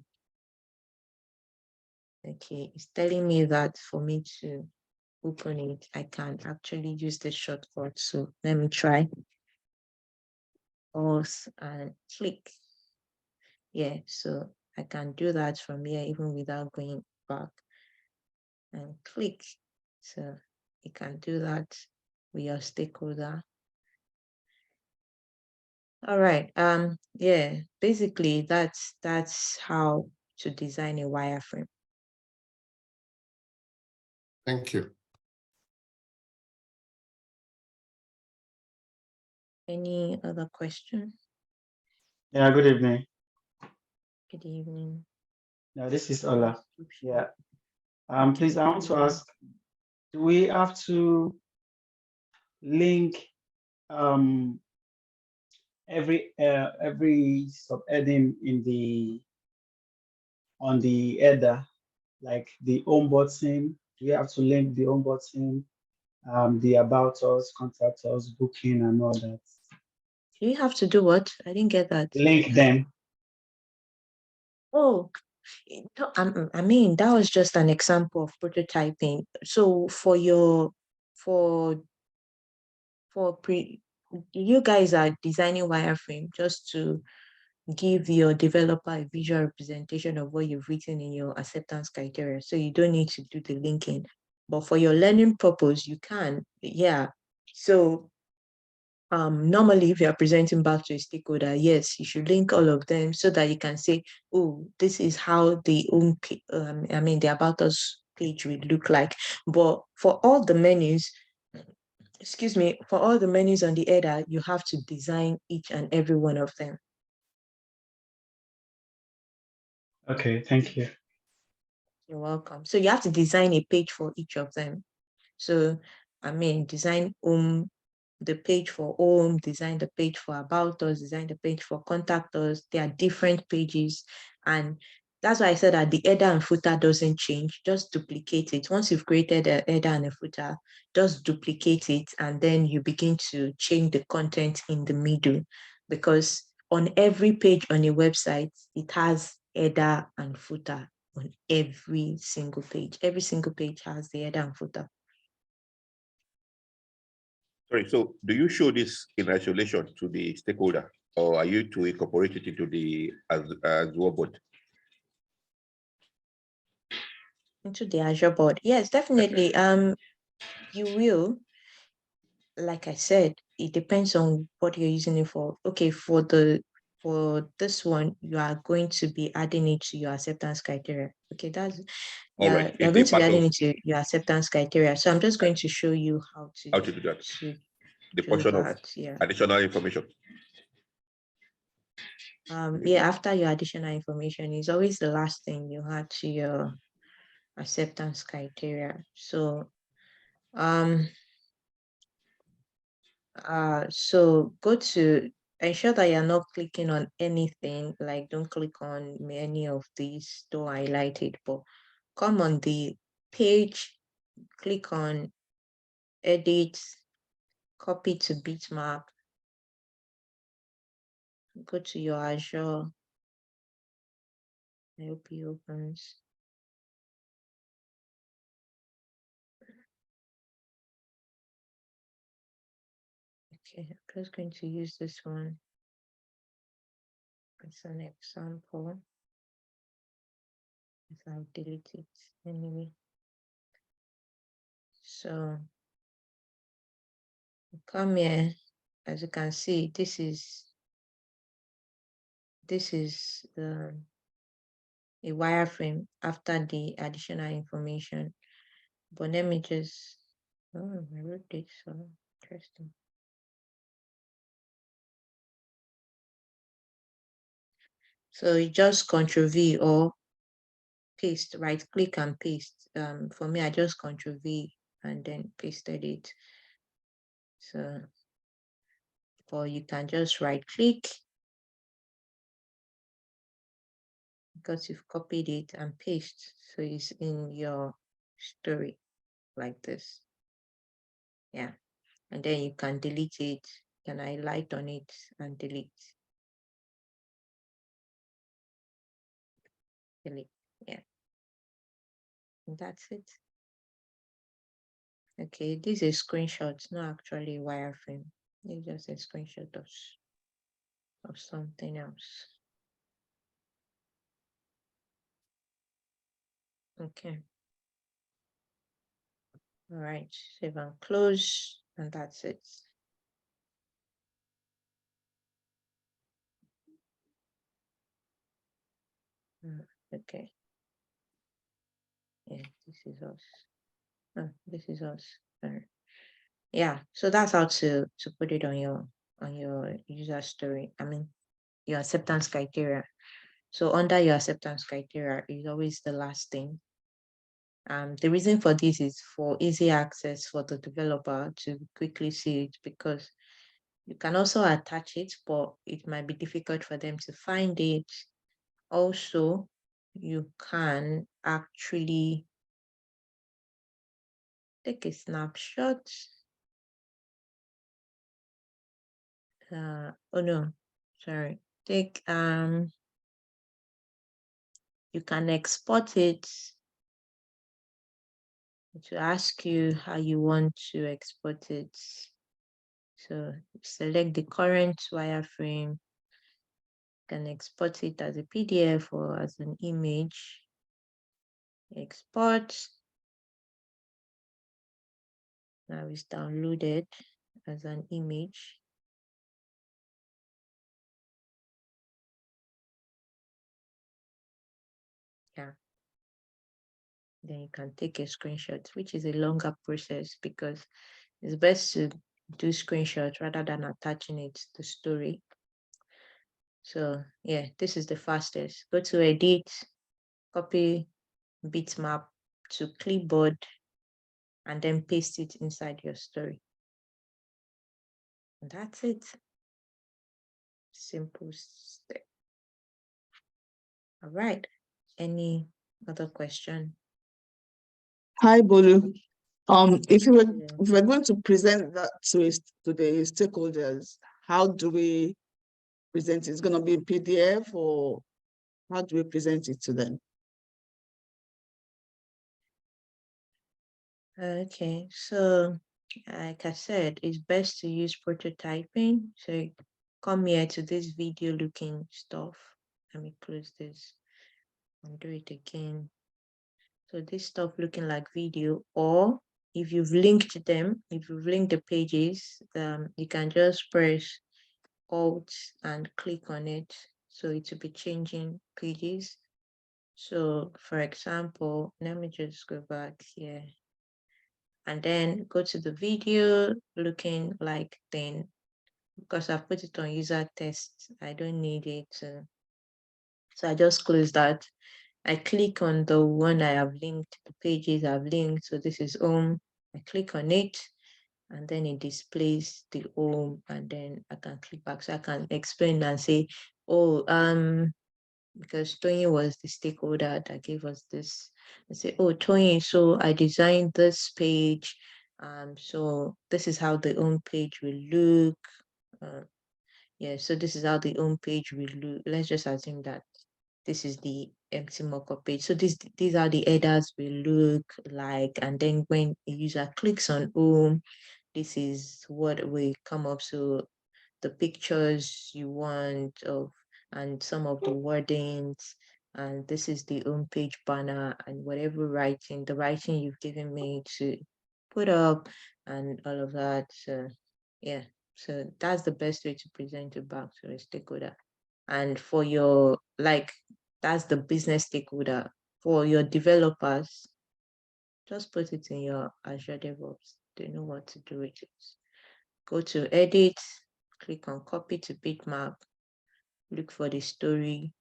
Okay, it's telling me that for me to open it, I can actually use the shortcut. So let me try. us and click. Yeah, so I can do that from here even without going back and click. So you can do that with your stakeholder. All right. Yeah, basically that's how to design a wireframe. Thank you. Any other question? Yeah, good evening. Good evening. Yeah, this is Ola. Yeah. Please, I want to ask, do we have to link every subheading on the header, like the home button? Do we have to link the home button, the about us, contact us, booking, and all that? Do you have to do what? I didn't get that. Link them. Oh, no, I mean, that was just an example of prototyping. So for you guys are designing wireframe just to give your developer a visual representation of what you've written in your acceptance criteria. So you don't need to do the linking. But for your learning purpose, you can. Yeah. So normally if you're presenting back to a stakeholder, yes, you should link all of them so that you can say, oh, this is how the the about us page will look like. But for all the menus, excuse me, for all the menus on the header, you have to design each and every one of them. Okay, thank you. You're welcome. So you have to design a page for each of them. So design the page for home, design the page for about us, design the page for contact us. There are different pages, and that's why I said that the header and footer doesn't change. Just duplicate it. Once you've created a header and a footer, just duplicate it, and then you begin to change the content in the middle, because on every page on a website, it has header and footer on every single page. Every single page has the header and footer. Sorry, so do you show this in isolation to the stakeholder, or are you to incorporate it into the Azure board? Into the Azure board? Yes, definitely. You will. Like I said, it depends on what you're using it for. Okay, for this one, you are going to be adding it to your acceptance criteria. Okay, All right, you're it's going a to be part adding of it to your acceptance criteria. So I'm just going to show you how to do that. The do portion of that. Yeah. additional information. Yeah, after your additional information is always the last thing you add to your acceptance criteria. So so go to ensure that you're not clicking on anything, like don't click on any of these, don't highlight it, but come on the page, click on edit, copy to bitmap, go to your Azure. I hope it opens. Okay, I'm just going to use this one as an example. I'll delete it anyway. So come here, as you can see, this is a wireframe after the additional information. But let me just, oh, I wrote this, so interesting. So you just Ctrl V or paste, right click and paste. For me, I just Ctrl V and then pasted it. So, or you can just right click because you've copied it and paste. So it's in your story like this. Yeah. And then you can delete it, can highlight on it and delete. Delete. Yeah. And that's it. Okay, this is a screenshot, not actually a wireframe. It's just a screenshot of of something else. Okay. All right, save and close, and that's it. Okay. Yeah, this is us. Oh, this is us. Yeah, so that's how to put it on your user story. I mean, your acceptance criteria. So under your acceptance criteria is always the last thing. The reason for this is for easy access for the developer to quickly see it, because you can also attach it, but it might be difficult for them to find it. Also, you can actually take a snapshot. Oh no, sorry. You can export it to ask you how you want to export it. So select the current wireframe, can export it as a PDF or as an image. Export. Now it's downloaded as an image. Yeah. Then you can take a screenshot, which is a longer process because it's best to do screenshots rather than attaching it to the story. So yeah, this is the fastest. Go to edit, copy bitmap to clipboard, and then paste it inside your story. And that's it. Simple step. All right. Any other question? Hi, Bolu. If we're going to present that to the stakeholders, how do we present it? It's going to be in PDF, or how do we present it to them? Okay, so like I said, it's best to use prototyping. So come here to this video looking stuff. Let me close this and do it again. So this stuff looking like video, or if you've linked them, if you've linked the pages, you can just press Alt and click on it. So it will be changing pages. So for example, let me just go back here and then go to the video looking like thing, because I put it on user test. I don't need it. So I just close that. I click on the one I have linked, the pages I've linked. So this is home. I click on it and then it displays the home, and then I can click back. So I can explain and say, oh, because Tony was the stakeholder that gave us this. I say, oh, Tony, so I designed this page. So this is how the home page will look. Yeah, so this is how the home page will look. Let's just assume that this is the empty mockup page. So these are the headers will look like, and then when a user clicks on home, this is what will come up. So the pictures you want of, and some of the wordings, and this is the home page banner, and whatever writing, the writing you've given me to put up, and all of that. So yeah, so that's the best way to present it back to a stakeholder. And for your, like, that's the business stakeholder. For your developers, just put it in your Azure DevOps. They know what to do with it. Go to edit, click on copy to bitmap, look for the story.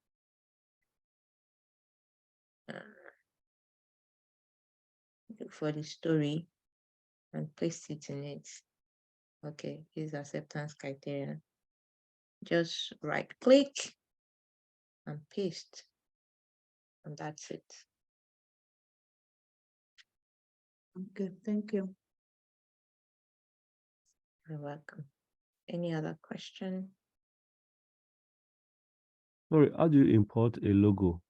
Look for the story and paste it in it. Okay, here's acceptance criteria. Just right click and paste, and that's it. Okay, thank you. You're welcome. Any other question? Sorry, how do you import a logo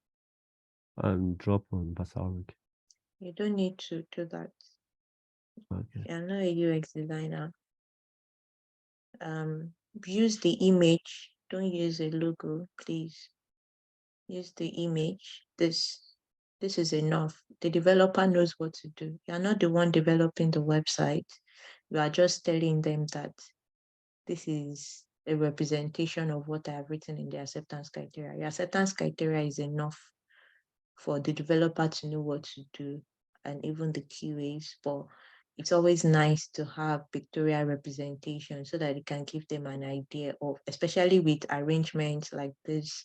and drop on Basaric? You don't need to do that. Okay. You're not a UX designer. Use the image don't use a logo, please. Use the image. This is enough. The developer knows what to do. You're not the one developing the website. You are just telling them that this is a representation of what I have written in the acceptance criteria. Your acceptance criteria is enough for the developer to know what to do, and even the QAs, but it's always nice to have pictorial representation so that it can give them an idea of, especially with arrangements like this,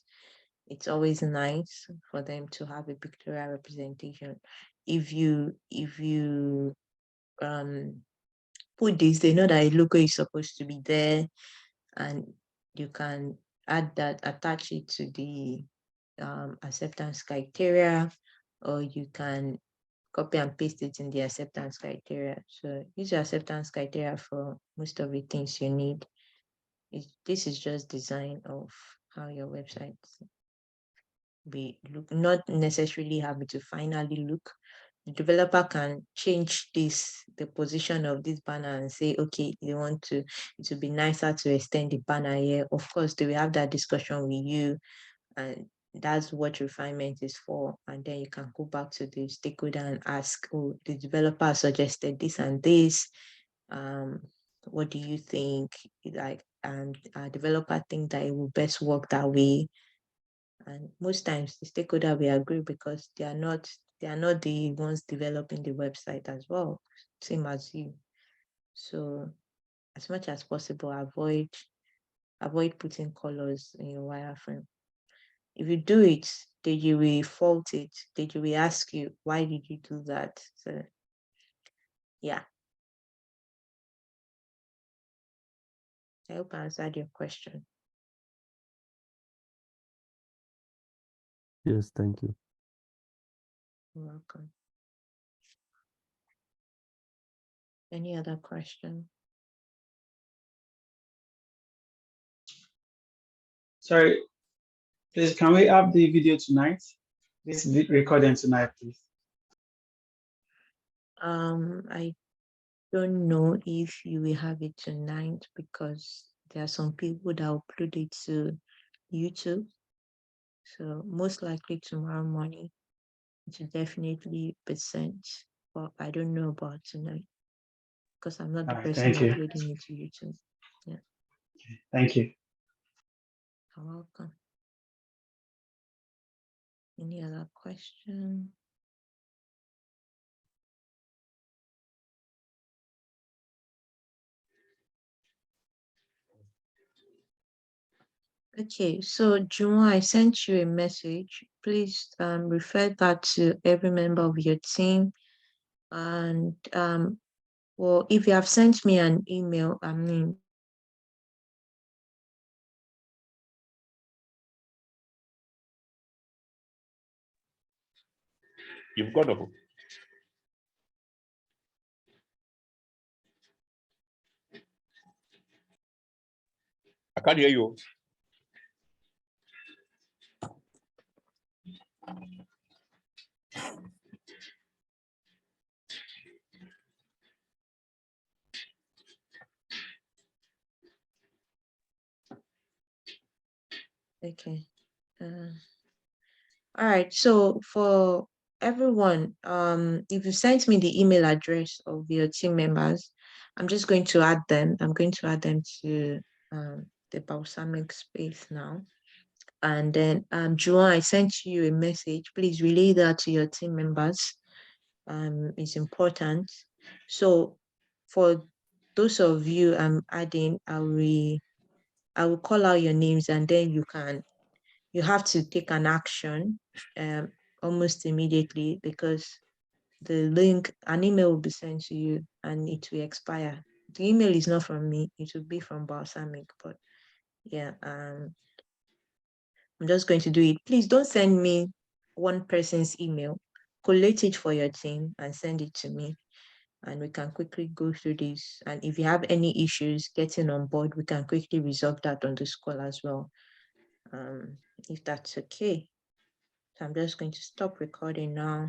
it's always nice for them to have a pictorial representation. If you put this, they know that a logo is supposed to be there, and you can add that, attach it to the acceptance criteria, or you can copy and paste it in the acceptance criteria. So use your acceptance criteria for most of the things you need. This is just design of how your website be look, not necessarily have it to finally look. The developer can change the position of this banner and say, okay, they want to, it would be nicer to extend the banner here. Of course, they will have that discussion with you, and that's what refinement is for. And then you can go back to the stakeholder and ask, oh, the developer suggested this and this. What do you think? Like, and our developer think that it will best work that way. And most times the stakeholder will agree, because they are not the ones developing the website as well, same as you. So as much as possible, avoid putting colors in your wireframe. If you do it, then you will fault it. Then you will ask you, why did you do that? So yeah. I hope I answered your question. Yes, thank you. You're welcome. Any other question? Sorry, please, can we have the video tonight? This recording tonight, please. I don't know if you will have it tonight, because there are some people that upload it to YouTube. So most likely tomorrow morning it will definitely be sent, but I don't know about tonight, because I'm not the All right, person thank you. uploading it to YouTube. Yeah. Thank you. You're welcome. Any other question? Okay, so Juma, I sent you a message. Please refer that to every member of your team. And well, if you have sent me an email, I mean, You've got off. I can't hear you. okay. All right, so for everyone, if you sent me the email address of your team members, I'm just going to add them. I'm going to add them to the balsamic space now. And then Juan, I sent you a message. Please relay that to your team members. It's important. So for those of you I'm adding, I will call out your names, and then you have to take an action almost immediately, because the link, an email will be sent to you and it will expire. The email is not from me, it will be from Balsamic, but yeah, I'm just going to do it. Please don't send me one person's email. Collate it for your team and send it to me, and we can quickly go through this. And if you have any issues getting on board, we can quickly resolve that on this call as well, if that's okay. So I'm just going to stop recording now.